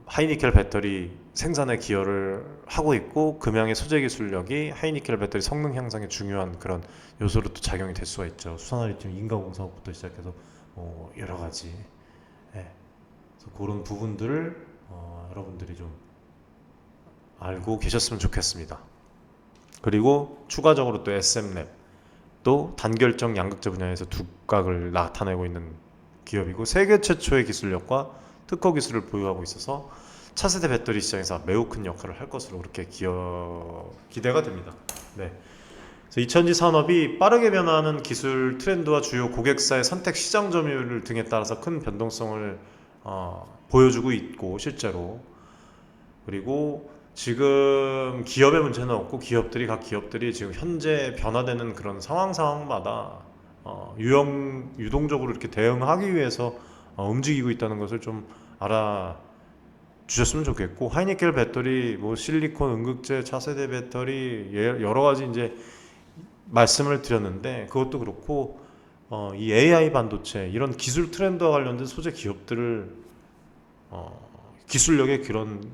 하이니켈 배터리 생산에 기여를 하고 있고, 금양의 소재 기술력이 하이니켈 배터리 성능 향상에 중요한 그런 요소로 또 작용이 될 수가 있죠. 수산화리튬 인가공사업부터 시작해서 여러 가지. 예. 그래서 그런 부분들을 여러분들이 좀 알고 계셨으면 좋겠습니다. 그리고 추가적으로 또 SM랩, 또 단결정 양극재 분야에서 두각을 나타내고 있는 기업이고, 세계 최초의 기술력과 특허 기술을 보유하고 있어서 차세대 배터리 시장에서 매우 큰 역할을 할 것으로 그렇게 기대가 됩니다. 네. 그래서 2000지 산업이 빠르게 변화하는 기술 트렌드와 주요 고객사의 선택 시장 점유율 등에 따라서 큰 변동성을 보여주고 있고, 실제로. 그리고 지금 기업의 문제는 없고, 각 기업들이 지금 현재 변화되는 그런 상황마다 유동적으로 이렇게 대응하기 위해서 움직이고 있다는 것을 좀 알아주셨으면 좋겠고, 하이니켈 배터리, 뭐 실리콘, 음극재, 차세대 배터리, 여러 가지 이제 말씀을 드렸는데, 그것도 그렇고 이 AI 반도체, 이런 기술 트렌드와 관련된 소재 기업들을 기술력의 그런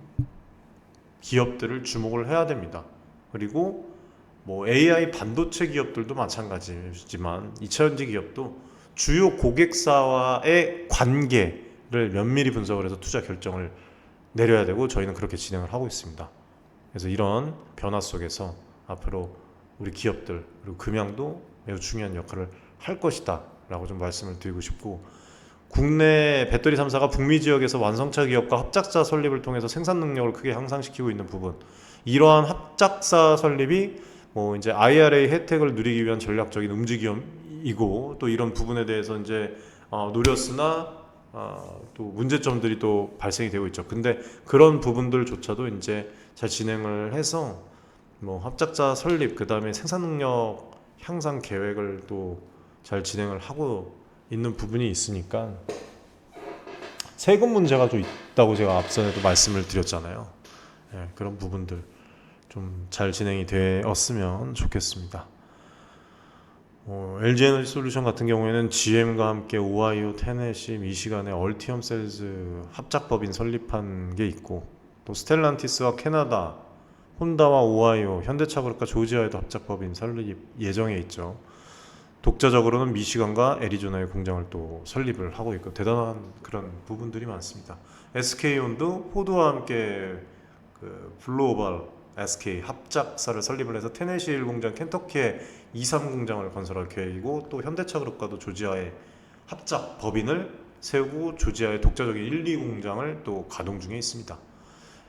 기업들을 주목을 해야 됩니다. 그리고 뭐 AI 반도체 기업들도 마찬가지지만 2차전지 기업도 주요 고객사와의 관계를 면밀히 분석을 해서 투자 결정을 내려야 되고, 저희는 그렇게 진행을 하고 있습니다. 그래서 이런 변화 속에서 앞으로 우리 기업들, 그리고 금양도 매우 중요한 역할을 할 것이다 라고 좀 말씀을 드리고 싶고, 국내 배터리 3사가 북미 지역에서 완성차 기업과 합작사 설립을 통해서 생산 능력을 크게 향상시키고 있는 부분, 이러한 합작사 설립이 뭐 이제 IRA 혜택을 누리기 위한 전략적인 움직임이고, 또 이런 부분에 대해서 이제 노렸으나 또 문제점들이 또 발생이 되고 있죠. 근데 그런 부분들조차도 이제 잘 진행을 해서 뭐 합작사 설립, 그 다음에 생산 능력 향상 계획을 또 잘 진행을 하고 있는 부분이 있으니까, 세금 문제가 좀 있다고 제가 앞전에도 말씀을 드렸잖아요. 네, 그런 부분들 좀 잘 진행이 되었으면 좋겠습니다. LG에너지 솔루션 같은 경우에는 GM과 함께 오하이오, 테네시, 미시간에 얼티엄 셀즈 합작법인 설립한 게 있고, 또 스텔란티스와 캐나다, 혼다와 오하이오, 현대차 그룹과 조지아에도 합작법인 설립 예정에 있죠. 독자적으로는 미시간과 애리조나의 공장을 또 설립을 하고 있고, 대단한 그런 부분들이 많습니다. SK온도 포드와 함께 그 블루오발 SK 합작사를 설립을 해서 테네시 1공장, 켄터키의 2, 3공장을 건설할 계획이고, 또 현대차 그룹과도 조지아의 합작 법인을 세우고 조지아의 독자적인 1, 2공장을 또 가동 중에 있습니다.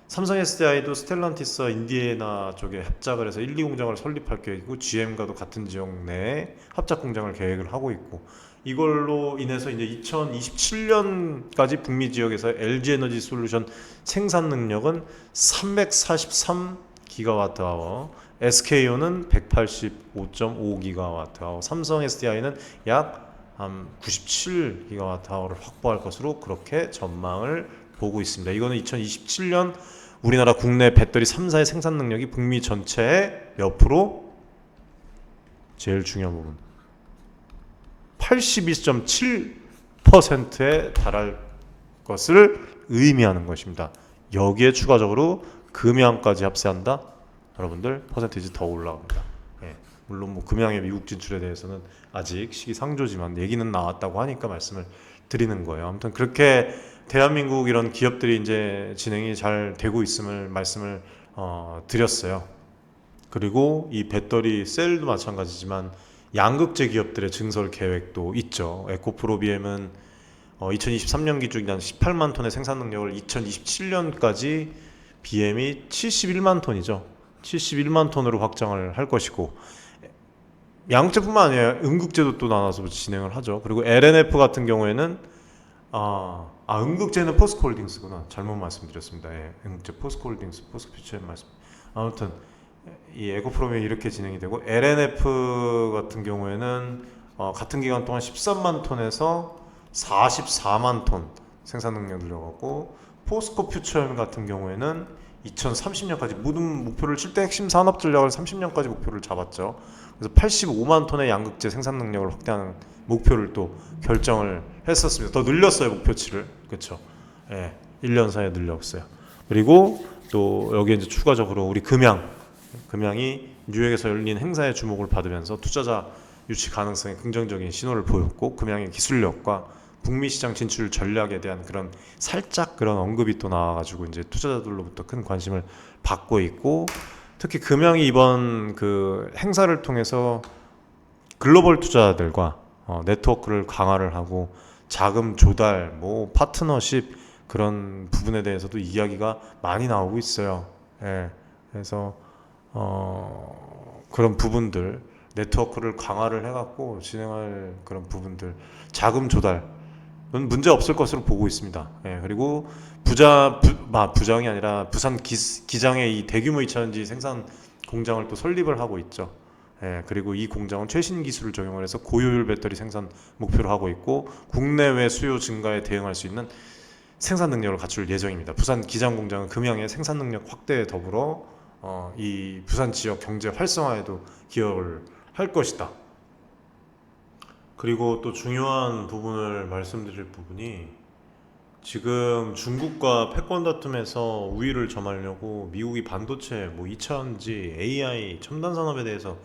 삼성 SDI도 스텔란티스와 인디애나 쪽에 합작을 해서 1, 2공장을 설립할 계획이고, GM과도 같은 지역 내에 합작 공장을 계획을 하고 있고, 이걸로 인해서 이제 2027년까지 북미 지역에서 LG에너지 솔루션 생산 능력은 343기가와트아워, SK온은 185.5기가와트아워, 삼성 SDI는 약 한 97기가와트아워를 확보할 것으로 그렇게 전망을 보고 있습니다. 이거는 2027년 우리나라 국내 배터리 3사의 생산 능력이 북미 전체의 몇 프로? 제일 중요한 부분 82.7%에 달할 것을 의미하는 것입니다. 여기에 추가적으로 금양까지 합세한다? 여러분들 퍼센티지 더 올라갑니다. 예, 물론 뭐 금양의 미국 진출에 대해서는 아직 시기상조지만 얘기는 나왔다고 하니까 말씀을 드리는 거예요. 아무튼 그렇게 대한민국 이런 기업들이 이제 진행이 잘 되고 있음을 말씀을 드렸어요. 그리고 이 배터리 셀도 마찬가지지만 양극재 기업들의 증설 계획도 있죠. 에코프로비엠은 2023년 기준이 한 18만 톤의 생산 능력을 2027년까지 BM이 71만 톤이죠. 71만 톤으로 확장을 할 것이고 양극재뿐만 아니라 음극재도 또 나눠서 진행을 하죠. 그리고 LNF 같은 경우에는 음극재는 포스코홀딩스구나. 잘못 말씀드렸습니다. 예, 음극재 포스코홀딩스, 포스코퓨처엠 말씀. 아무튼 이 에코프로비엠이 이렇게 진행이 되고 LNF 같은 경우에는 같은 기간 동안 13만 톤에서 44만 톤 생산 능력 늘려갖고 포스코퓨처엠 같은 경우에는 2030년까지 모든 목표를 7대 핵심 산업 전략을 30년까지 목표를 잡았죠. 그래서 85만 톤의 양극재 생산 능력을 확대하는 목표를 또 결정을 했었습니다. 더 늘렸어요, 목표치를. 그렇죠. 예, 1년 사이에 늘렸어요. 그리고 또 여기에 이제 추가적으로 우리 금양이 뉴욕에서 열린 행사에 주목을 받으면서 투자자 유치 가능성에 긍정적인 신호를 보였고 금양의 기술력과 북미 시장 진출 전략에 대한 그런 살짝 그런 언급이 또 나와가지고 이제 투자자들로부터 큰 관심을 받고 있고 특히 금양이 이번 그 행사를 통해서 글로벌 투자자들과 네트워크를 강화를 하고 자금 조달, 뭐 파트너십 그런 부분에 대해서도 이야기가 많이 나오고 있어요. 예, 그래서 그런 부분들 네트워크를 강화를 해갖고 진행할 그런 부분들 자금 조달은 문제 없을 것으로 보고 있습니다. 예, 그리고 부장이 아니라 부산 기장에 이 대규모 2차전지 생산 공장을 또 설립을 하고 있죠. 예, 그리고 이 공장은 최신 기술을 적용을 해서 고효율 배터리 생산 목표로 하고 있고 국내외 수요 증가에 대응할 수 있는 생산 능력을 갖출 예정입니다. 부산 기장 공장은 금양의 생산 능력 확대에 더불어 이 부산 지역 경제 활성화에도 기여를 할 것이다. 그리고 또 중요한 부분을 말씀드릴 부분이 지금 중국과 패권 다툼에서 우위를 점하려고 미국이 반도체, 뭐 2차전지, AI, 첨단 산업에 대해서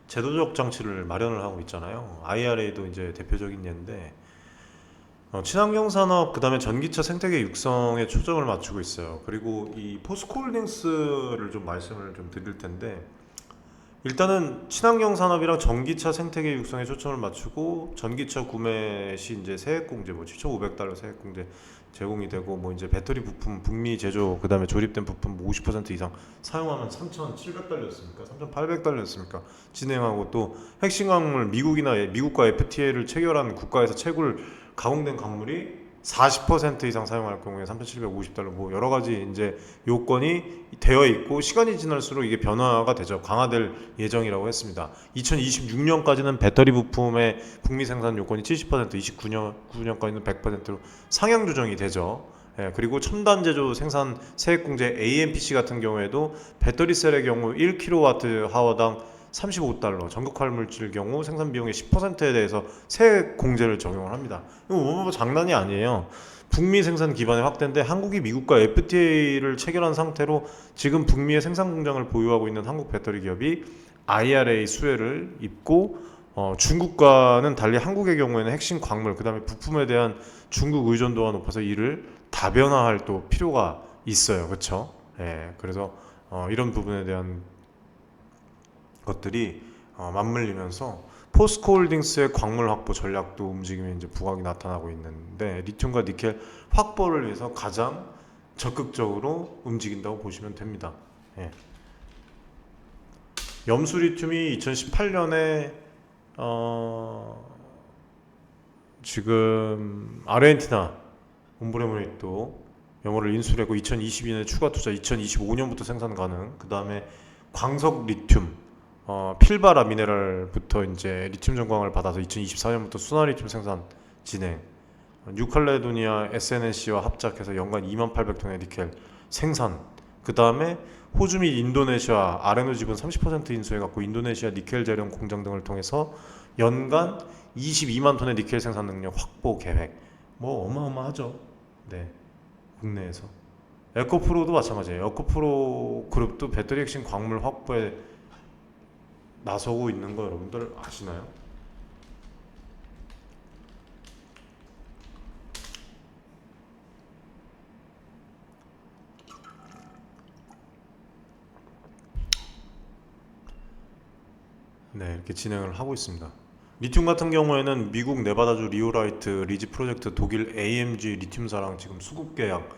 제도적 장치를 마련을 하고 있잖아요. IRA도 이제 대표적인 예인데 친환경 산업 그다음에 전기차 생태계 육성에 초점을 맞추고 있어요. 그리고 이 포스코홀딩스를 좀 말씀을 좀 드릴 텐데 일단은 친환경 산업이랑 전기차 생태계 육성에 초점을 맞추고 전기차 구매 시 이제 세액 공제 뭐 7,500달러 세액 공제 제공이 되고 뭐 이제 배터리 부품 북미 제조 그다음에 조립된 부품 뭐 50% 이상 사용하면 3,700달러였습니까? 3,800달러였습니까? 진행하고 또 핵심 광물 미국과 FTA를 체결한 국가에서 채굴 가공된 광물이 40% 이상 사용할 경우에 3,750달러 뭐 여러 가지 이제 요건이 되어 있고 시간이 지날수록 이게 변화가 되죠. 강화될 예정이라고 했습니다. 2026년까지는 배터리 부품의 북미 생산 요건이 70%, 29년까지는 100%로 상향 조정이 되죠. 예, 그리고 첨단 제조 생산 세액 공제 AMPC 같은 경우에도 배터리 셀의 경우 1kWh당 35달러, 전극 활물질 경우 생산 비용의 10%에 대해서 세액 공제를 적용을 합니다. 이거 뭐 장난이 아니에요. 북미 생산 기반의 확대인데 한국이 미국과 FTA를 체결한 상태로 지금 북미의 생산 공장을 보유하고 있는 한국 배터리 기업이 IRA 수혜를 입고 중국과는 달리 한국의 경우에는 핵심 광물 그다음에 부품에 대한 중국 의존도가 높아서 이를 다변화할 또 필요가 있어요. 그렇죠? 예, 그래서 이런 부분에 대한 것들이 맞물리면서 포스코홀딩스의 광물 확보 전략도 움직임에 이제 부각이 나타나고 있는데 리튬과 니켈 확보를 위해서 가장 적극적으로 움직인다고 보시면 됩니다. 예. 염수 리튬이 2018년에 지금 아르헨티나 옴브레모네이또 영어를 인수했고 2022년에 추가 투자 2025년부터 생산 가능 그 다음에 광석 리튬 필바라 미네랄부터 이제 리튬 전광을 받아서 2024년부터 순환 리튬 생산 진행, 뉴칼레도니아 SNNC와 합작해서 연간 2,800톤의 니켈 생산. 그 다음에 호주 및 인도네시아 아레노 지분 30% 인수해 갖고 인도네시아 니켈 재련 공장 등을 통해서 연간 22만 톤의 니켈 생산 능력 확보 계획. 뭐 어마어마하죠. 네, 국내에서. 에코프로도 마찬가지예요. 에코프로 그룹도 배터리 핵심 광물 확보에 나서고 있는 거 여러분들 아시나요? 네, 이렇게 진행을 하고 있습니다. 리튬 같은 경우에는 미국 네바다주 리오라이트 리지 프로젝트, 독일 AMG 리튬사랑 지금 수급 계약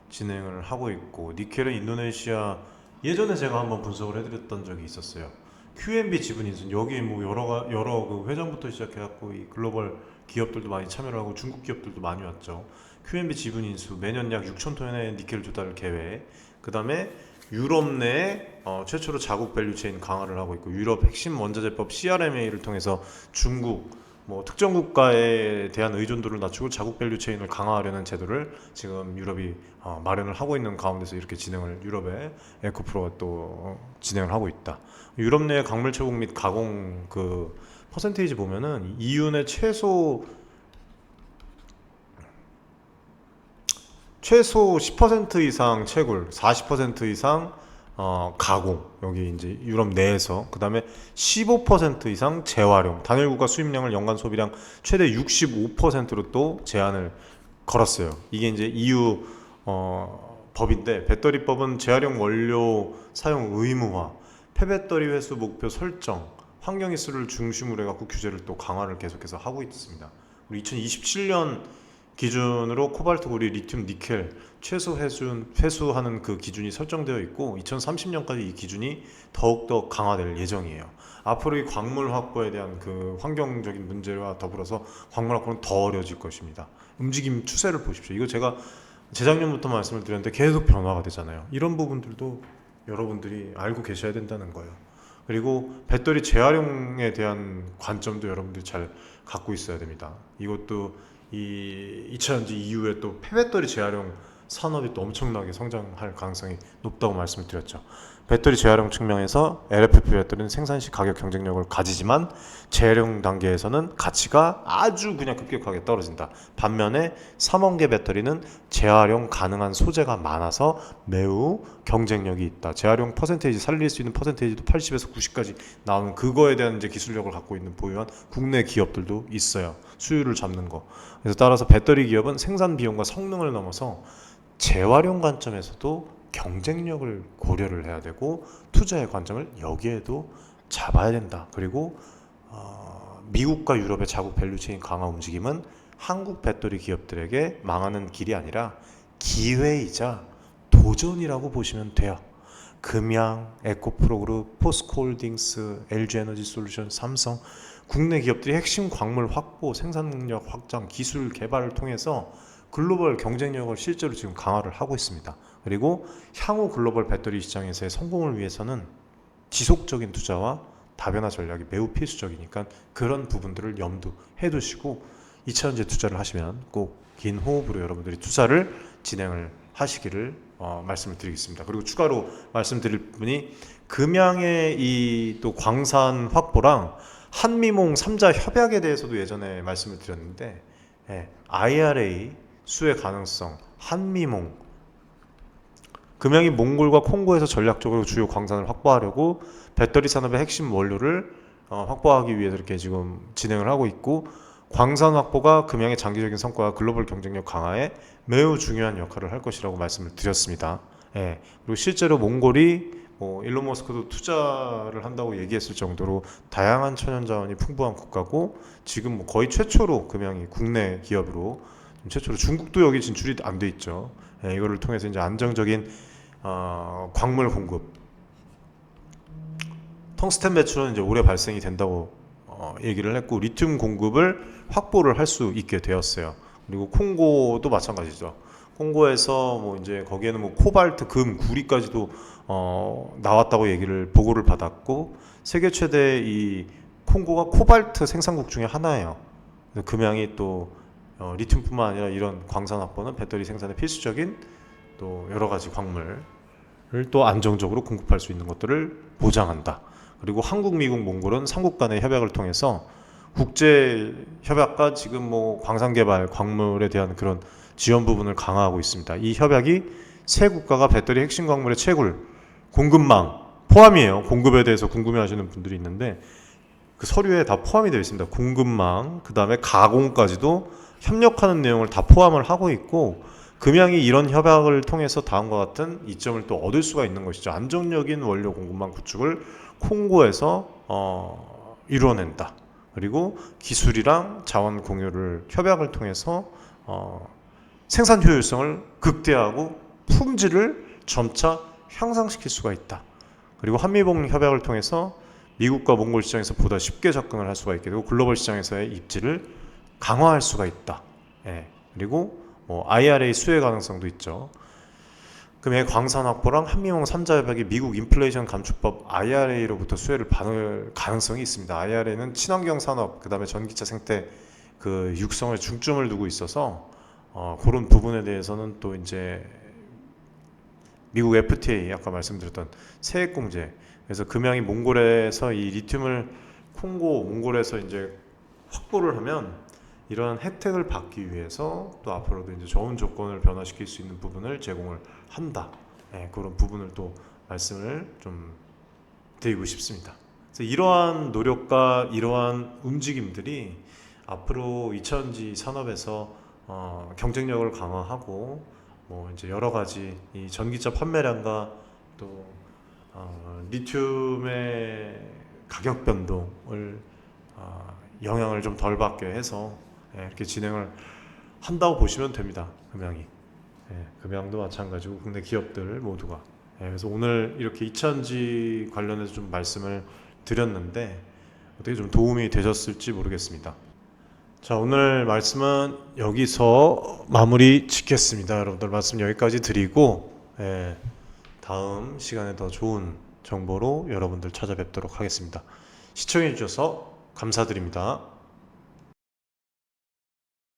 진행을 하고 있고, 니켈은 인도네시아, 예전에 제가 한번 분석을 해드렸던 적이 있었어요. QNB 지분 인수, 여기 뭐 여러 그 회장부터 시작해갖고 이 글로벌 기업들도 많이 참여를 하고 중국 기업들도 많이 왔죠. QNB 지분 인수 매년 약 6천 톤의 니켈 조달 계획. 그 다음에 유럽 내에 최초로 자국 밸류체인 강화를 하고 있고, 유럽 핵심 원자재법 CRMA를 통해서 중국 뭐 특정 국가에 대한 의존도를 낮추고 자국 밸류체인을 강화하려는 제도를 지금 유럽이 마련을 하고 있는 가운데서 이렇게 진행을, 유럽의 에코프로가 또 진행을 하고 있다. 유럽 내 광물 채굴 및 가공 그 퍼센테이지 보면은 EU의 최소 10% 이상 채굴, 40% 이상 가공, 여기 이제 유럽 내에서. 그 다음에 15% 이상 재활용, 단일 국가 수입량을 연간 소비량 최대 65%로 또 제한을 걸었어요. 이게 이제 EU 법인데, 배터리법은 재활용 원료 사용 의무화, 폐배터리 회수 목표 설정, 환경 이슈를 중심으로 해갖고 규제를 또 강화를 계속해서 하고 있습니다. 우리 2027년 기준으로 코발트, 구리, 리튬, 니켈 최소 회수하는 그 기준이 설정되어 있고, 2030년까지 이 기준이 더욱더 강화될 예정이에요. 앞으로 이 광물 확보에 대한 그 환경적인 문제와 더불어서 광물 확보는 더 어려워질 것입니다. 움직임 추세를 보십시오. 이거 제가 재작년부터 말씀을 드렸는데 계속 변화가 되잖아요. 이런 부분들도 여러분들이 알고 계셔야 된다는 거예요. 그리고 배터리 재활용에 대한 관점도 여러분들이 잘 갖고 있어야 됩니다. 이것도 이 2차전지 이후에 또 폐배터리 재활용 산업이 또 엄청나게 성장할 가능성이 높다고 말씀을 드렸죠. 배터리 재활용 측면에서 LFP 배터리는 생산 시 가격 경쟁력을 가지지만 재활용 단계에서는 가치가 아주 그냥 급격하게 떨어진다. 반면에 삼원계 배터리는 재활용 가능한 소재가 많아서 매우 경쟁력이 있다. 재활용 퍼센테이지, 살릴 수 있는 퍼센테이지도 80에서 90까지 나오는, 그거에 대한 이제 기술력을 갖고 있는 보유한 국내 기업들도 있어요. 수율을 잡는 거. 그래서 따라서 배터리 기업은 생산 비용과 성능을 넘어서 재활용 관점에서도 경쟁력을 고려를 해야 되고, 투자의 관점을 여기에도 잡아야 된다. 그리고 미국과 유럽의 자국 밸류체인 강화 움직임은 한국 배터리 기업들에게 망하는 길이 아니라 기회이자 도전이라고 보시면 돼요. 금양, 에코프로그룹, 포스코홀딩스, LG에너지솔루션, 삼성, 국내 기업들이 핵심 광물 확보, 생산 능력 확장, 기술 개발을 통해서 글로벌 경쟁력을 실제로 지금 강화를 하고 있습니다. 그리고 향후 글로벌 배터리 시장에서의 성공을 위해서는 지속적인 투자와 다변화 전략이 매우 필수적이니까 그런 부분들을 염두해 두시고 2차전지 투자를 하시면 꼭 긴 호흡으로 여러분들이 투자를 진행을 하시기를 말씀을 드리겠습니다. 그리고 추가로 말씀드릴 부분이, 금양의 이 또 광산 확보랑 한미몽 3자 협약에 대해서도 예전에 말씀을 드렸는데, IRA 수혜 가능성, 한미몽, 금양이 몽골과 콩고에서 전략적으로 주요 광산을 확보하려고 배터리 산업의 핵심 원료를 확보하기 위해서 이렇게 지금 진행을 하고 있고, 광산 확보가 금양의 장기적인 성과와 글로벌 경쟁력 강화에 매우 중요한 역할을 할 것이라고 말씀을 드렸습니다. 그리고 실제로 몽골이 일론 머스크도 투자를 한다고 얘기했을 정도로 다양한 천연자원이 풍부한 국가고, 지금 거의 최초로 금양이 국내 기업으로 최초로, 중국도 여기 진출이 안 돼 있죠. 이거를 통해서 이제 안정적인 광물 공급, 텅스텐 배출은 이제 올해 발생이 된다고 얘기를 했고, 리튬 공급을 확보를 할 수 있게 되었어요. 그리고 콩고도 마찬가지죠. 콩고에서 이제 거기에는 코발트, 금, 구리까지도 나왔다고 보고를 받았고, 세계 최대 이 콩고가 코발트 생산국 중에 하나예요. 금양이 또 리튬뿐만 아니라 이런 광산 확보는 배터리 생산에 필수적인 또 여러 가지 광물을 또 안정적으로 공급할 수 있는 것들을 보장한다. 그리고 한국, 미국, 몽골은 삼국 간의 협약을 통해서 국제 협약과 지금 뭐 광산 개발, 광물에 대한 그런 지원 부분을 강화하고 있습니다. 이 협약이 세 국가가 배터리 핵심 광물의 채굴, 공급망 포함이에요. 공급에 대해서 궁금해하시는 분들이 있는데 그 서류에 다 포함이 되어 있습니다. 공급망, 그 다음에 가공까지도 협력하는 내용을 다 포함을 하고 있고, 금양이 이런 협약을 통해서 다음과 같은 이점을 또 얻을 수가 있는 것이죠. 안정적인 원료 공급망 구축을 콩고에서 이루어낸다. 그리고 기술이랑 자원 공유를 협약을 통해서 생산 효율성을 극대화하고 품질을 점차 향상시킬 수가 있다. 그리고 한미봉 협약을 통해서 미국과 몽골 시장에서 보다 쉽게 접근을 할 수가 있게 되고 글로벌 시장에서의 입지를 강화할 수가 있다. 예. 그리고 IRA 수혜 가능성도 있죠. 금의 광산 확보랑 한미봉 3자 협약이 미국 인플레이션 감축법 IRA로부터 수혜를 받을 가능성이 있습니다. IRA는 친환경 산업, 그 다음에 전기차 생태 그 육성에 중점을 두고 있어서 그런 부분에 대해서는 또 이제 미국 FTA 아까 말씀드렸던 세액 공제, 그래서 금양이 몽골에서 이 리튬을 콩고 몽골에서 이제 확보를 하면 이러한 혜택을 받기 위해서 또 앞으로도 이제 좋은 조건을 변화시킬 수 있는 부분을 제공을 한다. 네, 그런 부분을 또 말씀을 좀 드리고 싶습니다. 그래서 이러한 노력과 이러한 움직임들이 앞으로 2차전지 산업에서 경쟁력을 강화하고 뭐 이제 여러 가지 이 전기차 판매량과 또 리튬의 가격 변동을 영향을 좀 덜 받게 해서 이렇게 진행을 한다고 보시면 됩니다. 금양이. 금양도 마찬가지고 국내 기업들 모두가. 그래서 오늘 이렇게 2차전지 관련해서 좀 말씀을 드렸는데 어떻게 좀 도움이 되셨을지 모르겠습니다. 자, 오늘 말씀은 여기서 마무리 짓겠습니다. 여러분들 말씀 여기까지 드리고 다음 시간에 더 좋은 정보로 여러분들 찾아뵙도록 하겠습니다. 시청해 주셔서 감사드립니다.